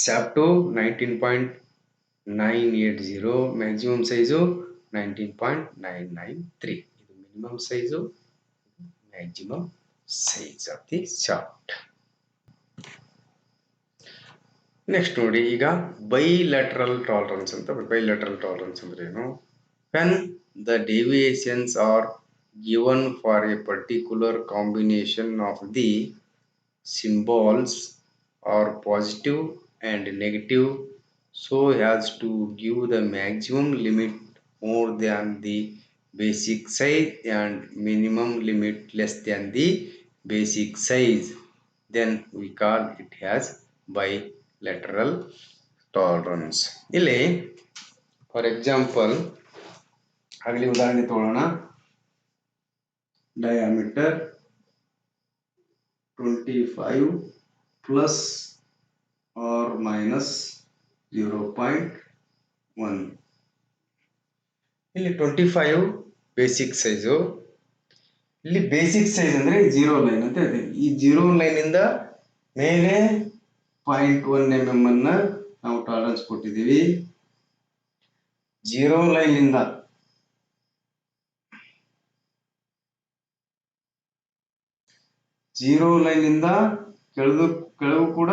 shaft 19.980, maximum size 19.993. ಇದು minimum size, maximum size of the shaft. Next ನೋಡಿ, ಈಗ ಬೈಲ್ಯಾಟ್ರಲ್ ಟಾಲರೆನ್ಸ್ ಅಂತ. ಬೈಲ್ಯಾಟ್ರಲ್ ಟಾಲರೆನ್ಸ್ ಅಂದ್ರೆ ಏನು? When the deviations are given for a particular combination of the symbols are positive and negative so as to give the maximum limit more than the basic size and minimum limit less than the basic size, then we call it as bilateral tolerance. ಇಲ್ಲಿ for example ಆಗಲಿ ಉದಾಹರಣೆ ತಗೊಳ್ಳೋಣ. Diameter 25 plus or minus 0.1. ಇಲ್ಲಿ 25 basic size. ಇಲ್ಲಿ basic size ಅಂದ್ರೆ 0 line ಅಂತ ಇದೆ. ಈ 0 ಲೈನ್ ಇಂದ ಮೇಲೆ 0.1 mm ಅನ್ನ ನಾವು ಟಾಲರೆನ್ಸ್ ಕೊಟ್ಟಿದ್ದೀವಿ. 0 ಲೈನ್ ಇಂದ ಕೆಳಗೂ ಕೂಡ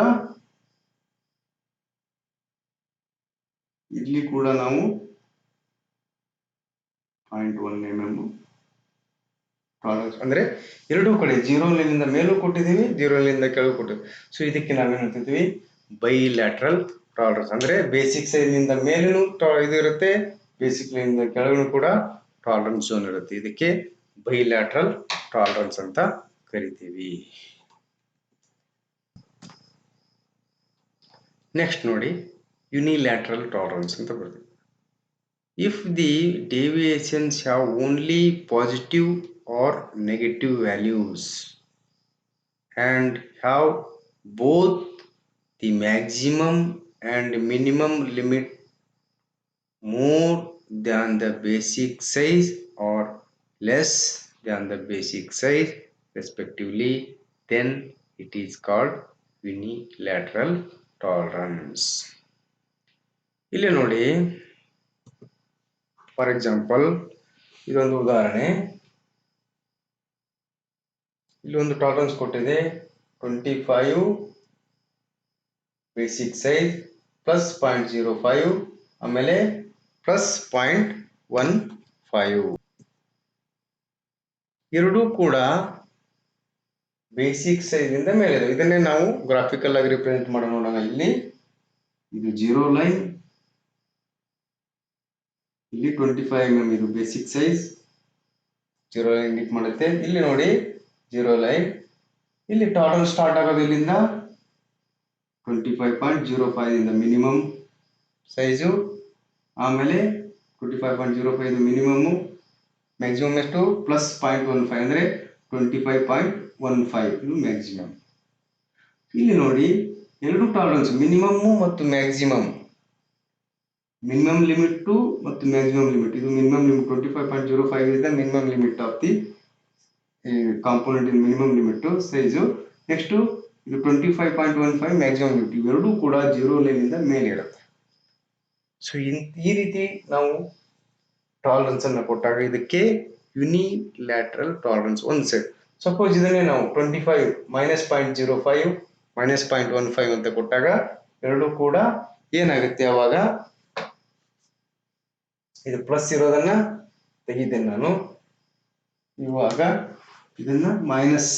ಇಲ್ಲಿ ಕೂಡ ನಾವು 0.1 mm ಟಾಲರೆನ್ಸ್ ಅಂದ್ರೆ ಎರಡೂ ಕಡೆ 0 ಲೈನ್ ಇಂದ ಮೇಲೂ ಕೊಟ್ಟಿದ್ದೀವಿ, 0 ಲೈನ್ ಇಂದ ಕೆಳಗೂ ಕೊಟ್ಟಿದ್ದೀವಿ. ಸೊ ಇದಕ್ಕೆ ನಾವೇನ್ ಹೇಳ್ತಿದ್ವಿ? Bilateral tolerance. ಅಂದ್ರೆ ಬೇಸಿಕ್ ಸೈಜ್ ನಿಂದ ಮೇಲೂ ಇದು ಇರುತ್ತೆ, ಬೇಸಿಕ್ ಲೈನ್ ಇಂದ ಕೆಳಗೂ ಕೂಡ ಟಾಲರೆನ್ಸ್ ಝೋನ್ ಇರುತ್ತೆ. ಇದಕ್ಕೆ ಬೈಲ್ಯಾಟ್ರಲ್ ಟಾಲರೆನ್ಸ್ ಅಂತ ಕರಿತೀವಿ. ನೆಕ್ಸ್ಟ್ ನೋಡಿ, ಯುನಿಲ್ಯಾಟ್ರಲ್ ಟಾಲರೆನ್ಸ್ ಅಂತ ಬರ್ತದೆ. If the deviations have only positive or negative values and have both the maximum and minimum limit more than the basic size or less than the basic size respectively, then it is called unilateral tolerance. ಇಲ್ಲಿ ನೋಡಿ, for example ಇದೊಂದು ಉದಾಹರಣೆ. ಇಲ್ಲಿ ಒಂದು tolerance ಕೊಟ್ಟಿದೆ 25 basic size plus 0.05 ಆಮೇಲೆ plus 0.15. ಎರಡೂ ಕೂಡ ಬೇಸಿಕ್ ಸೈಜ್ ಇಂದ ಮೇಲೆ ಇದೆ. ಇದನ್ನೇ ನಾವು ಗ್ರಾಫಿಕಲ್ ಆಗಿ ರಿಪ್ರೆಸೆಂಟ್ ಮಾಡೋಣ. ಇಲ್ಲಿ ಇದು 0 ಲೈನ್, ಇಲ್ಲಿ 25 mm ಇದು ಬೇಸಿಕ್ ಸೈಜ್ 0 ಲೈನ್ ಇಂಡಿಕೇಟ್ ಮಾಡುತ್ತೆ. ಇಲ್ಲಿ ನೋಡಿ 0 ಲೈನ್, ಇಲ್ಲಿ ಟಾಲರೆನ್ಸ್ ಸ್ಟಾರ್ಟ್ ಆಗೋದು ಇಲ್ಲಿಂದ 25.05 ಇಂದ ಮಿನಿಮಮ್ ಸೈಜು, ಆಮೇಲೆ 25.05 ಇದು ಮಿನಿಮಮ್, ಮ್ಯಾಕ್ಸಿಮಮ್ ಎಷ್ಟು ಪ್ಲಸ್ 0.15 ಅಂದ್ರೆ 25.15 ಇದು ಮ್ಯಾಕ್ಸಿಮಮ್. ಇಲ್ಲಿ ನೋಡಿ ಎರಡು ಟಾಲರೆನ್ಸ್ ಮಿನಿಮಮ್ ಮತ್ತು ಮ್ಯಾಕ್ಸಿಮಮ್, ಮಿನಿಮಮ್ ಲಿಮಿಟ್ ಮತ್ತು ಮ್ಯಾಕ್ಸಿಮಮ್ ಲಿಮಿಟ್. ಇದು minimum limit 25.05 is the minimum limit of the component in minimum limit size. Next ಇದು 25.15 ಮ್ಯಾಕ್ಸಿಮಮ್ ಲಿಮಿಟ್. ಇವೆರಡೂ ಕೂಡ 0 ಲೈನ್ ಇಂದ ಮೇಲೆ ಇರುತ್ತೆ. ಸೊ ಈ ರೀತಿ ನಾವು ಟಾಲರೆನ್ಸ್ ಅನ್ನು ಕೊಟ್ಟಾಗ ಇದಕ್ಕೆ ಯುನಿಲ್ಯಾಟ್ರಲ್ ಟಾಲರೆನ್ಸ್. ಒಂದು ಸೈಡ್ ಸಪೋಸ್ ಇದನ್ನೇ ನಾವು 25 ಮೈನಸ್ 0.05 ಮೈನಸ್ 0.15 ಅಂತ ಕೊಟ್ಟಾಗ ಎರಡೂ ಕೂಡ ಏನಾಗುತ್ತೆ? ಅವಾಗ ಇದು ಪ್ಲಸ್ ಇರೋದನ್ನ ತೆಗಿತೇನೆ ನಾನು. ಇವಾಗ ಇದನ್ನ ಮೈನಸ್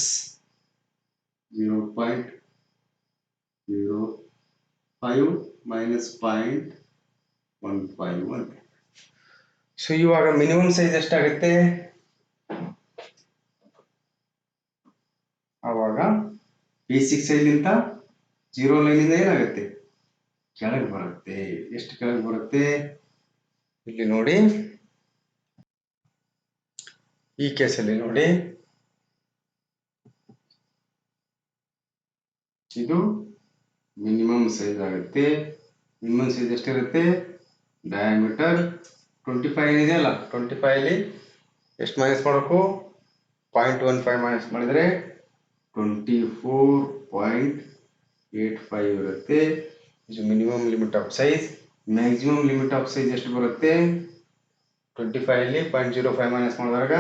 0.05 ಮೈನಸ್ 0.15 ಅಂತ. ಸೊ ಇವಾಗ ಮಿನಿಮಮ್ ಸೈಜ್ ಎಷ್ಟಾಗುತ್ತೆ? ಆವಾಗ ಬೇಸಿಕ್ ಸೈಜ್ ಗಿಂತ 0 ಲೈನ್ ಇಂದ ಏನಾಗುತ್ತೆ? ಕೆಳಗೆ ಬರುತ್ತೆ. ಎಷ್ಟು ಕೆಳಗೆ ಬರುತ್ತೆ? ಇಲ್ಲಿ ನೋಡಿ, ಈ ಕೇಸಲ್ಲಿ ನೋಡಿ, ಇದು ಮಿನಿಮಮ್ ಸೈಜ್ ಆಗುತ್ತೆ. ಮಿನಿಮಮ್ ಸೈಜ್ ಎಷ್ಟಿರುತ್ತೆ? ಡಯಾಮೀಟರ್ 25 ಇದೆಯಲ್ಲ, 25 ಅಲ್ಲಿ ಎಷ್ಟು ಮೈನಸ್ ಮಾಡಬೇಕು? 0.15 ಮೈನಸ್ ಮಾಡಿದರೆ 24.85 ಇರುತ್ತೆ. ಇದು minimum limit of size. Maximum limit of size ಎಷ್ಟು ಬರುತ್ತೆ? 25 ಅಲ್ಲಿ 0.05 ಮೈನಸ್ ಮಾಡಿದಾಗ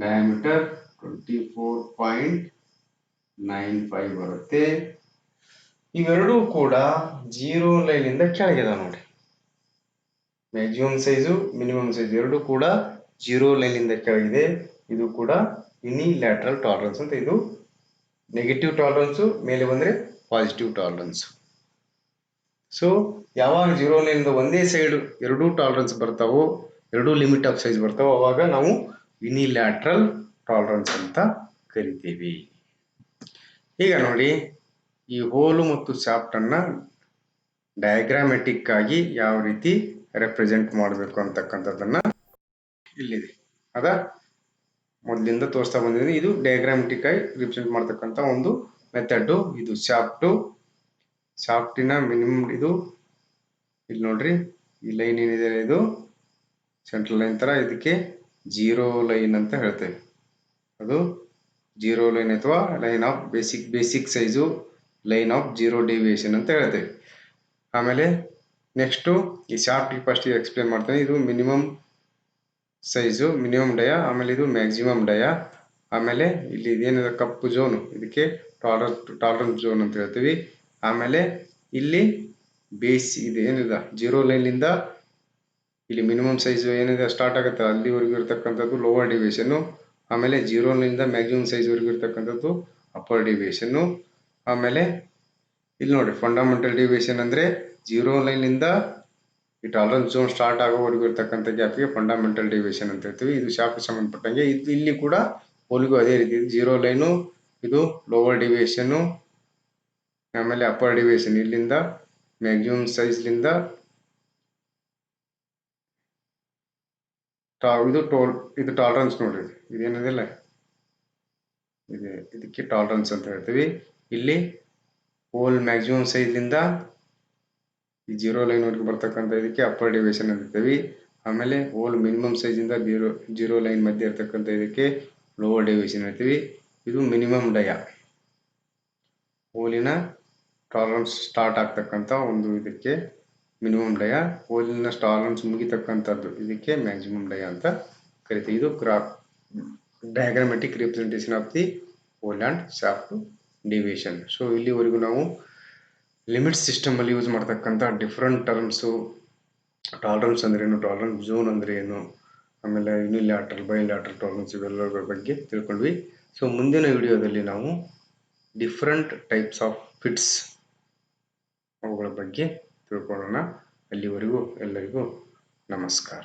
ಡಯಾಮೀಟರ್ 24.95 ಬರುತ್ತೆ. ಇವೆರಡೂ ಕೂಡ 0 ಲೈನಿಂದ ಕೆಳಗಿದೆ ನೋಡಿ. ಮ್ಯಾಕ್ಸಿಮಮ್ ಸೈಜು ಮಿನಿಮಮ್ ಸೈಜ್ ಎರಡೂ ಕೂಡ 0 ಲೈನಿಂದ ಕೆಳಗಿದೆ. ಇದು ಕೂಡ ಯುನಿಲ್ಯಾಟ್ರಲ್ ಟಾಲರೆನ್ಸ್ ಅಂತ. ಇದು ನೆಗೆಟಿವ್ ಟಾಲರೆನ್ಸ್, ಮೇಲೆ ಬಂದ್ರೆ ಪಾಸಿಟಿವ್ ಟಾಲರೆನ್ಸ್. ಸೊ ಯಾವಾಗ 0 ಲೈನಿಂದ ಒಂದೇ ಸೈಡ್ ಎರಡೂ ಟಾಲರೆನ್ಸ್ ಬರ್ತಾವೋ, ಎರಡೂ ಲಿಮಿಟ್ ಆಫ್ ಸೈಜ್ ಬರ್ತಾವೋ, ಅವಾಗ ನಾವು ಯುನಿಲ್ಯಾಟ್ರಲ್ ಟಾಲರೆನ್ಸ್ ಅಂತ ಕರಿತೀವಿ. ಈಗ ನೋಡಿ, ಈ ಹೋಲು ಮತ್ತು ಶಾಫ್ಟ್ ಅನ್ನ ಡಯಾಗ್ರಾಮೆಟಿಕ್ ಆಗಿ ಯಾವ ರೀತಿ ರೆಪ್ರೆಸೆಂಟ್ ಮಾಡಬೇಕು ಅಂತಕ್ಕಂಥದ್ದನ್ನ ಇಲ್ಲಿದೆ. ಅದ ಮೊದಲಿಂದ ತೋರಿಸ್ತಾ ಬಂದಿದ್ದೀನಿ. ಇದು ಡಯಾಗ್ರಾಮೆಟಿಕ್ ಆಗಿ ರಿಪ್ರೆಸೆಂಟ್ ಮಾಡ್ತಕ್ಕಂಥ ಒಂದು ಮೆಥಡ್. ಇದು ಶಾಫ್ಟಿನ ಮಿನಿಮಮ್. ಇದು ಇಲ್ಲಿ ನೋಡ್ರಿ, ಈ ಲೈನ್ ಏನಿದೆ ಇದು ಸೆಂಟ್ರಲ್ ಲೈನ್ ತರ. ಇದಕ್ಕೆ 0 ಲೈನ್ ಅಂತ ಹೇಳ್ತೇವೆ. ಅದು 0 ಲೈನ್ ಅಥವಾ line of basic size, line of 0 deviation ಅಂತ ಹೇಳ್ತೇವೆ. ಆಮೇಲೆ ನೆಕ್ಸ್ಟು ಈ ಶಾಫ್ಟ್ ಫಸ್ಟ್ ಎಕ್ಸ್ಪ್ಲೇನ್ ಮಾಡ್ತೇನೆ. ಇದು ಮಿನಿಮಮ್ ಸೈಜು, ಮಿನಿಮಮ್ ಡಯಾ. ಆಮೇಲೆ ಇದು ಮ್ಯಾಕ್ಸಿಮಮ್ ಡಯಾ. ಆಮೇಲೆ ಇಲ್ಲಿ ಇದೇನಿದೆ ಕಪ್ಪು ಝೋನ್, ಇದಕ್ಕೆ ಟಾಲರೆನ್ಸ್ ಝೋನ್ ಅಂತ ಹೇಳ್ತೀವಿ. ಆಮೇಲೆ ಇಲ್ಲಿ ಬೇಸ್ ಇದೆ ಏನಿದೆ 0 ಲೈನಿಂದ ಇಲ್ಲಿ ಮಿನಿಮಮ್ ಸೈಜ್ ಏನಿದೆ ಸ್ಟಾರ್ಟ್ ಆಗುತ್ತೆ ಅಲ್ಲಿವರೆಗೂ ಇರ್ತಕ್ಕಂಥದ್ದು ಲೋವರ್ ಡಿವಿಯೇಷನ್ನು. ಆಮೇಲೆ 0 ಲೈನಿಂದ ಮ್ಯಾಕ್ಸಿಮಮ್ ಸೈಜ್ವರೆಗೂ ಇರ್ತಕ್ಕಂಥದ್ದು ಅಪ್ಪರ್ ಡಿವಿಯೇಷನ್ನು. ಆಮೇಲೆ ಇಲ್ಲಿ ನೋಡಿ, ಫಂಡಮೆಂಟಲ್ ಡಿವಿಯೇಷನ್ ಅಂದರೆ 0 ಲೈನಿಂದ ಈ ಟಾಲರೆನ್ಸ್ ಝೋನ್ ಸ್ಟಾರ್ಟ್ ಆಗೋವರೆಗೂ ಇರ್ತಕ್ಕಂಥ ಗ್ಯಾಪ್ಗೆ ಫಂಡಮೆಂಟಲ್ ಡಿವಿಯೇಷನ್ ಅಂತ ಹೇಳ್ತೀವಿ. ಇದು ಶಾಫ್ಟ್ ಸಂಬಂಧಪಟ್ಟಂಗೆ. ಇದು ಇಲ್ಲಿ ಕೂಡ ಹೋಲಿಗೂ ಅದೇ ರೀತಿ 0 ಲೈನು, ಇದು ಲೋವರ್ ಡಿವಿಯೇಷನ್ನು. ಆಮೇಲೆ ಅಪ್ಪರ್ ಡಿವಿಯೇಷನ್ ಇಲ್ಲಿಂದ ಮ್ಯಾಕ್ಸಿಮಮ್ ಸೈಜ್ಲಿಂದ ಇದು ಟಾಲರೆನ್ಸ್ ನೋಡ್ರಿ. ಇದೇನಿದೆಲ್ಲ ಇದೆ, ಇದಕ್ಕೆ ಟಾಲರೆನ್ಸ್ ಅಂತ ಹೇಳ್ತೀವಿ. ಇಲ್ಲಿ ಹೋಲ್ ಮ್ಯಾಕ್ಸಿಮಮ್ ಸೈಜ್ಲಿಂದ ಈ 0 ಲೈನ್ ವರೆಗೂ ಬರ್ತಕ್ಕಂಥ ಇದಕ್ಕೆ ಅಪ್ಪರ್ ಡಿವಿಯೇಷನ್ ಅಂತ ಹೇಳ್ತೀವಿ. ಆಮೇಲೆ ಹೋಲ್ ಮಿನಿಮಮ್ ಸೈಜಿಂದ 0 ಲೈನ್ ಮಧ್ಯೆ ಇರ್ತಕ್ಕಂಥ ಇದಕ್ಕೆ ಲೋವರ್ ಡಿವಿಯೇಷನ್ ಹೇಳ್ತೀವಿ. ಇದು ಮಿನಿಮಮ್ ಡಯಾ, ಹೋಲಿನ ಟಾಲರೆನ್ಸ್ ಸ್ಟಾರ್ಟ್ ಆಗ್ತಕ್ಕಂಥ ಒಂದು ಇದಕ್ಕೆ ಮಿನಿಮಮ್ ಡಯಾ. ಹೋಲಿನ ಟಾಲರೆನ್ಸ್ ಮುಗಿತಕ್ಕಂಥದ್ದು ಇದಕ್ಕೆ ಮ್ಯಾಕ್ಸಿಮಮ್ ಡಯಾ ಅಂತ ಕರಿತೀವಿ. ಇದು diagrammatic representation of the whole and shaft deviation. So ಇಲ್ಲಿವರೆಗೂ ನಾವು ಲಿಮಿಟ್ ಸಿಸ್ಟಮ್ ಅಲ್ಲಿ ಯೂಸ್ ಮಾಡ್ತಕ್ಕಂಥ ಡಿಫ್ರೆಂಟ್ ಟರ್ಮ್ಸು, ಟಾಲರೆನ್ಸ್ ಅಂದ್ರೆ ಏನು, ಟಾಲರೆನ್ಸ್ ಝೋನ್ ಅಂದ್ರೆ ಏನು, ಆಮೇಲೆ ಯುನಿಲ್ಯಾಟ್ರಲ್, ಬೈಲ್ಯಾಟ್ರಲ್ ಟಾಲರೆನ್ಸ್, ಇವೆಲ್ಲರ ಬಗ್ಗೆ ತಿಳ್ಕೊಂಡ್ವಿ. ಸೊ ಮುಂದಿನ ವಿಡಿಯೋದಲ್ಲಿ ನಾವು ಡಿಫ್ರೆಂಟ್ ಟೈಪ್ಸ್ ಆಫ್ ಫಿಟ್ಸ್ ಅವುಗಳ ಬಗ್ಗೆ ತಿಳ್ಕೊಳ್ಳೋಣ. ಅಲ್ಲಿವರೆಗೂ ಎಲ್ಲರಿಗೂ ನಮಸ್ಕಾರ.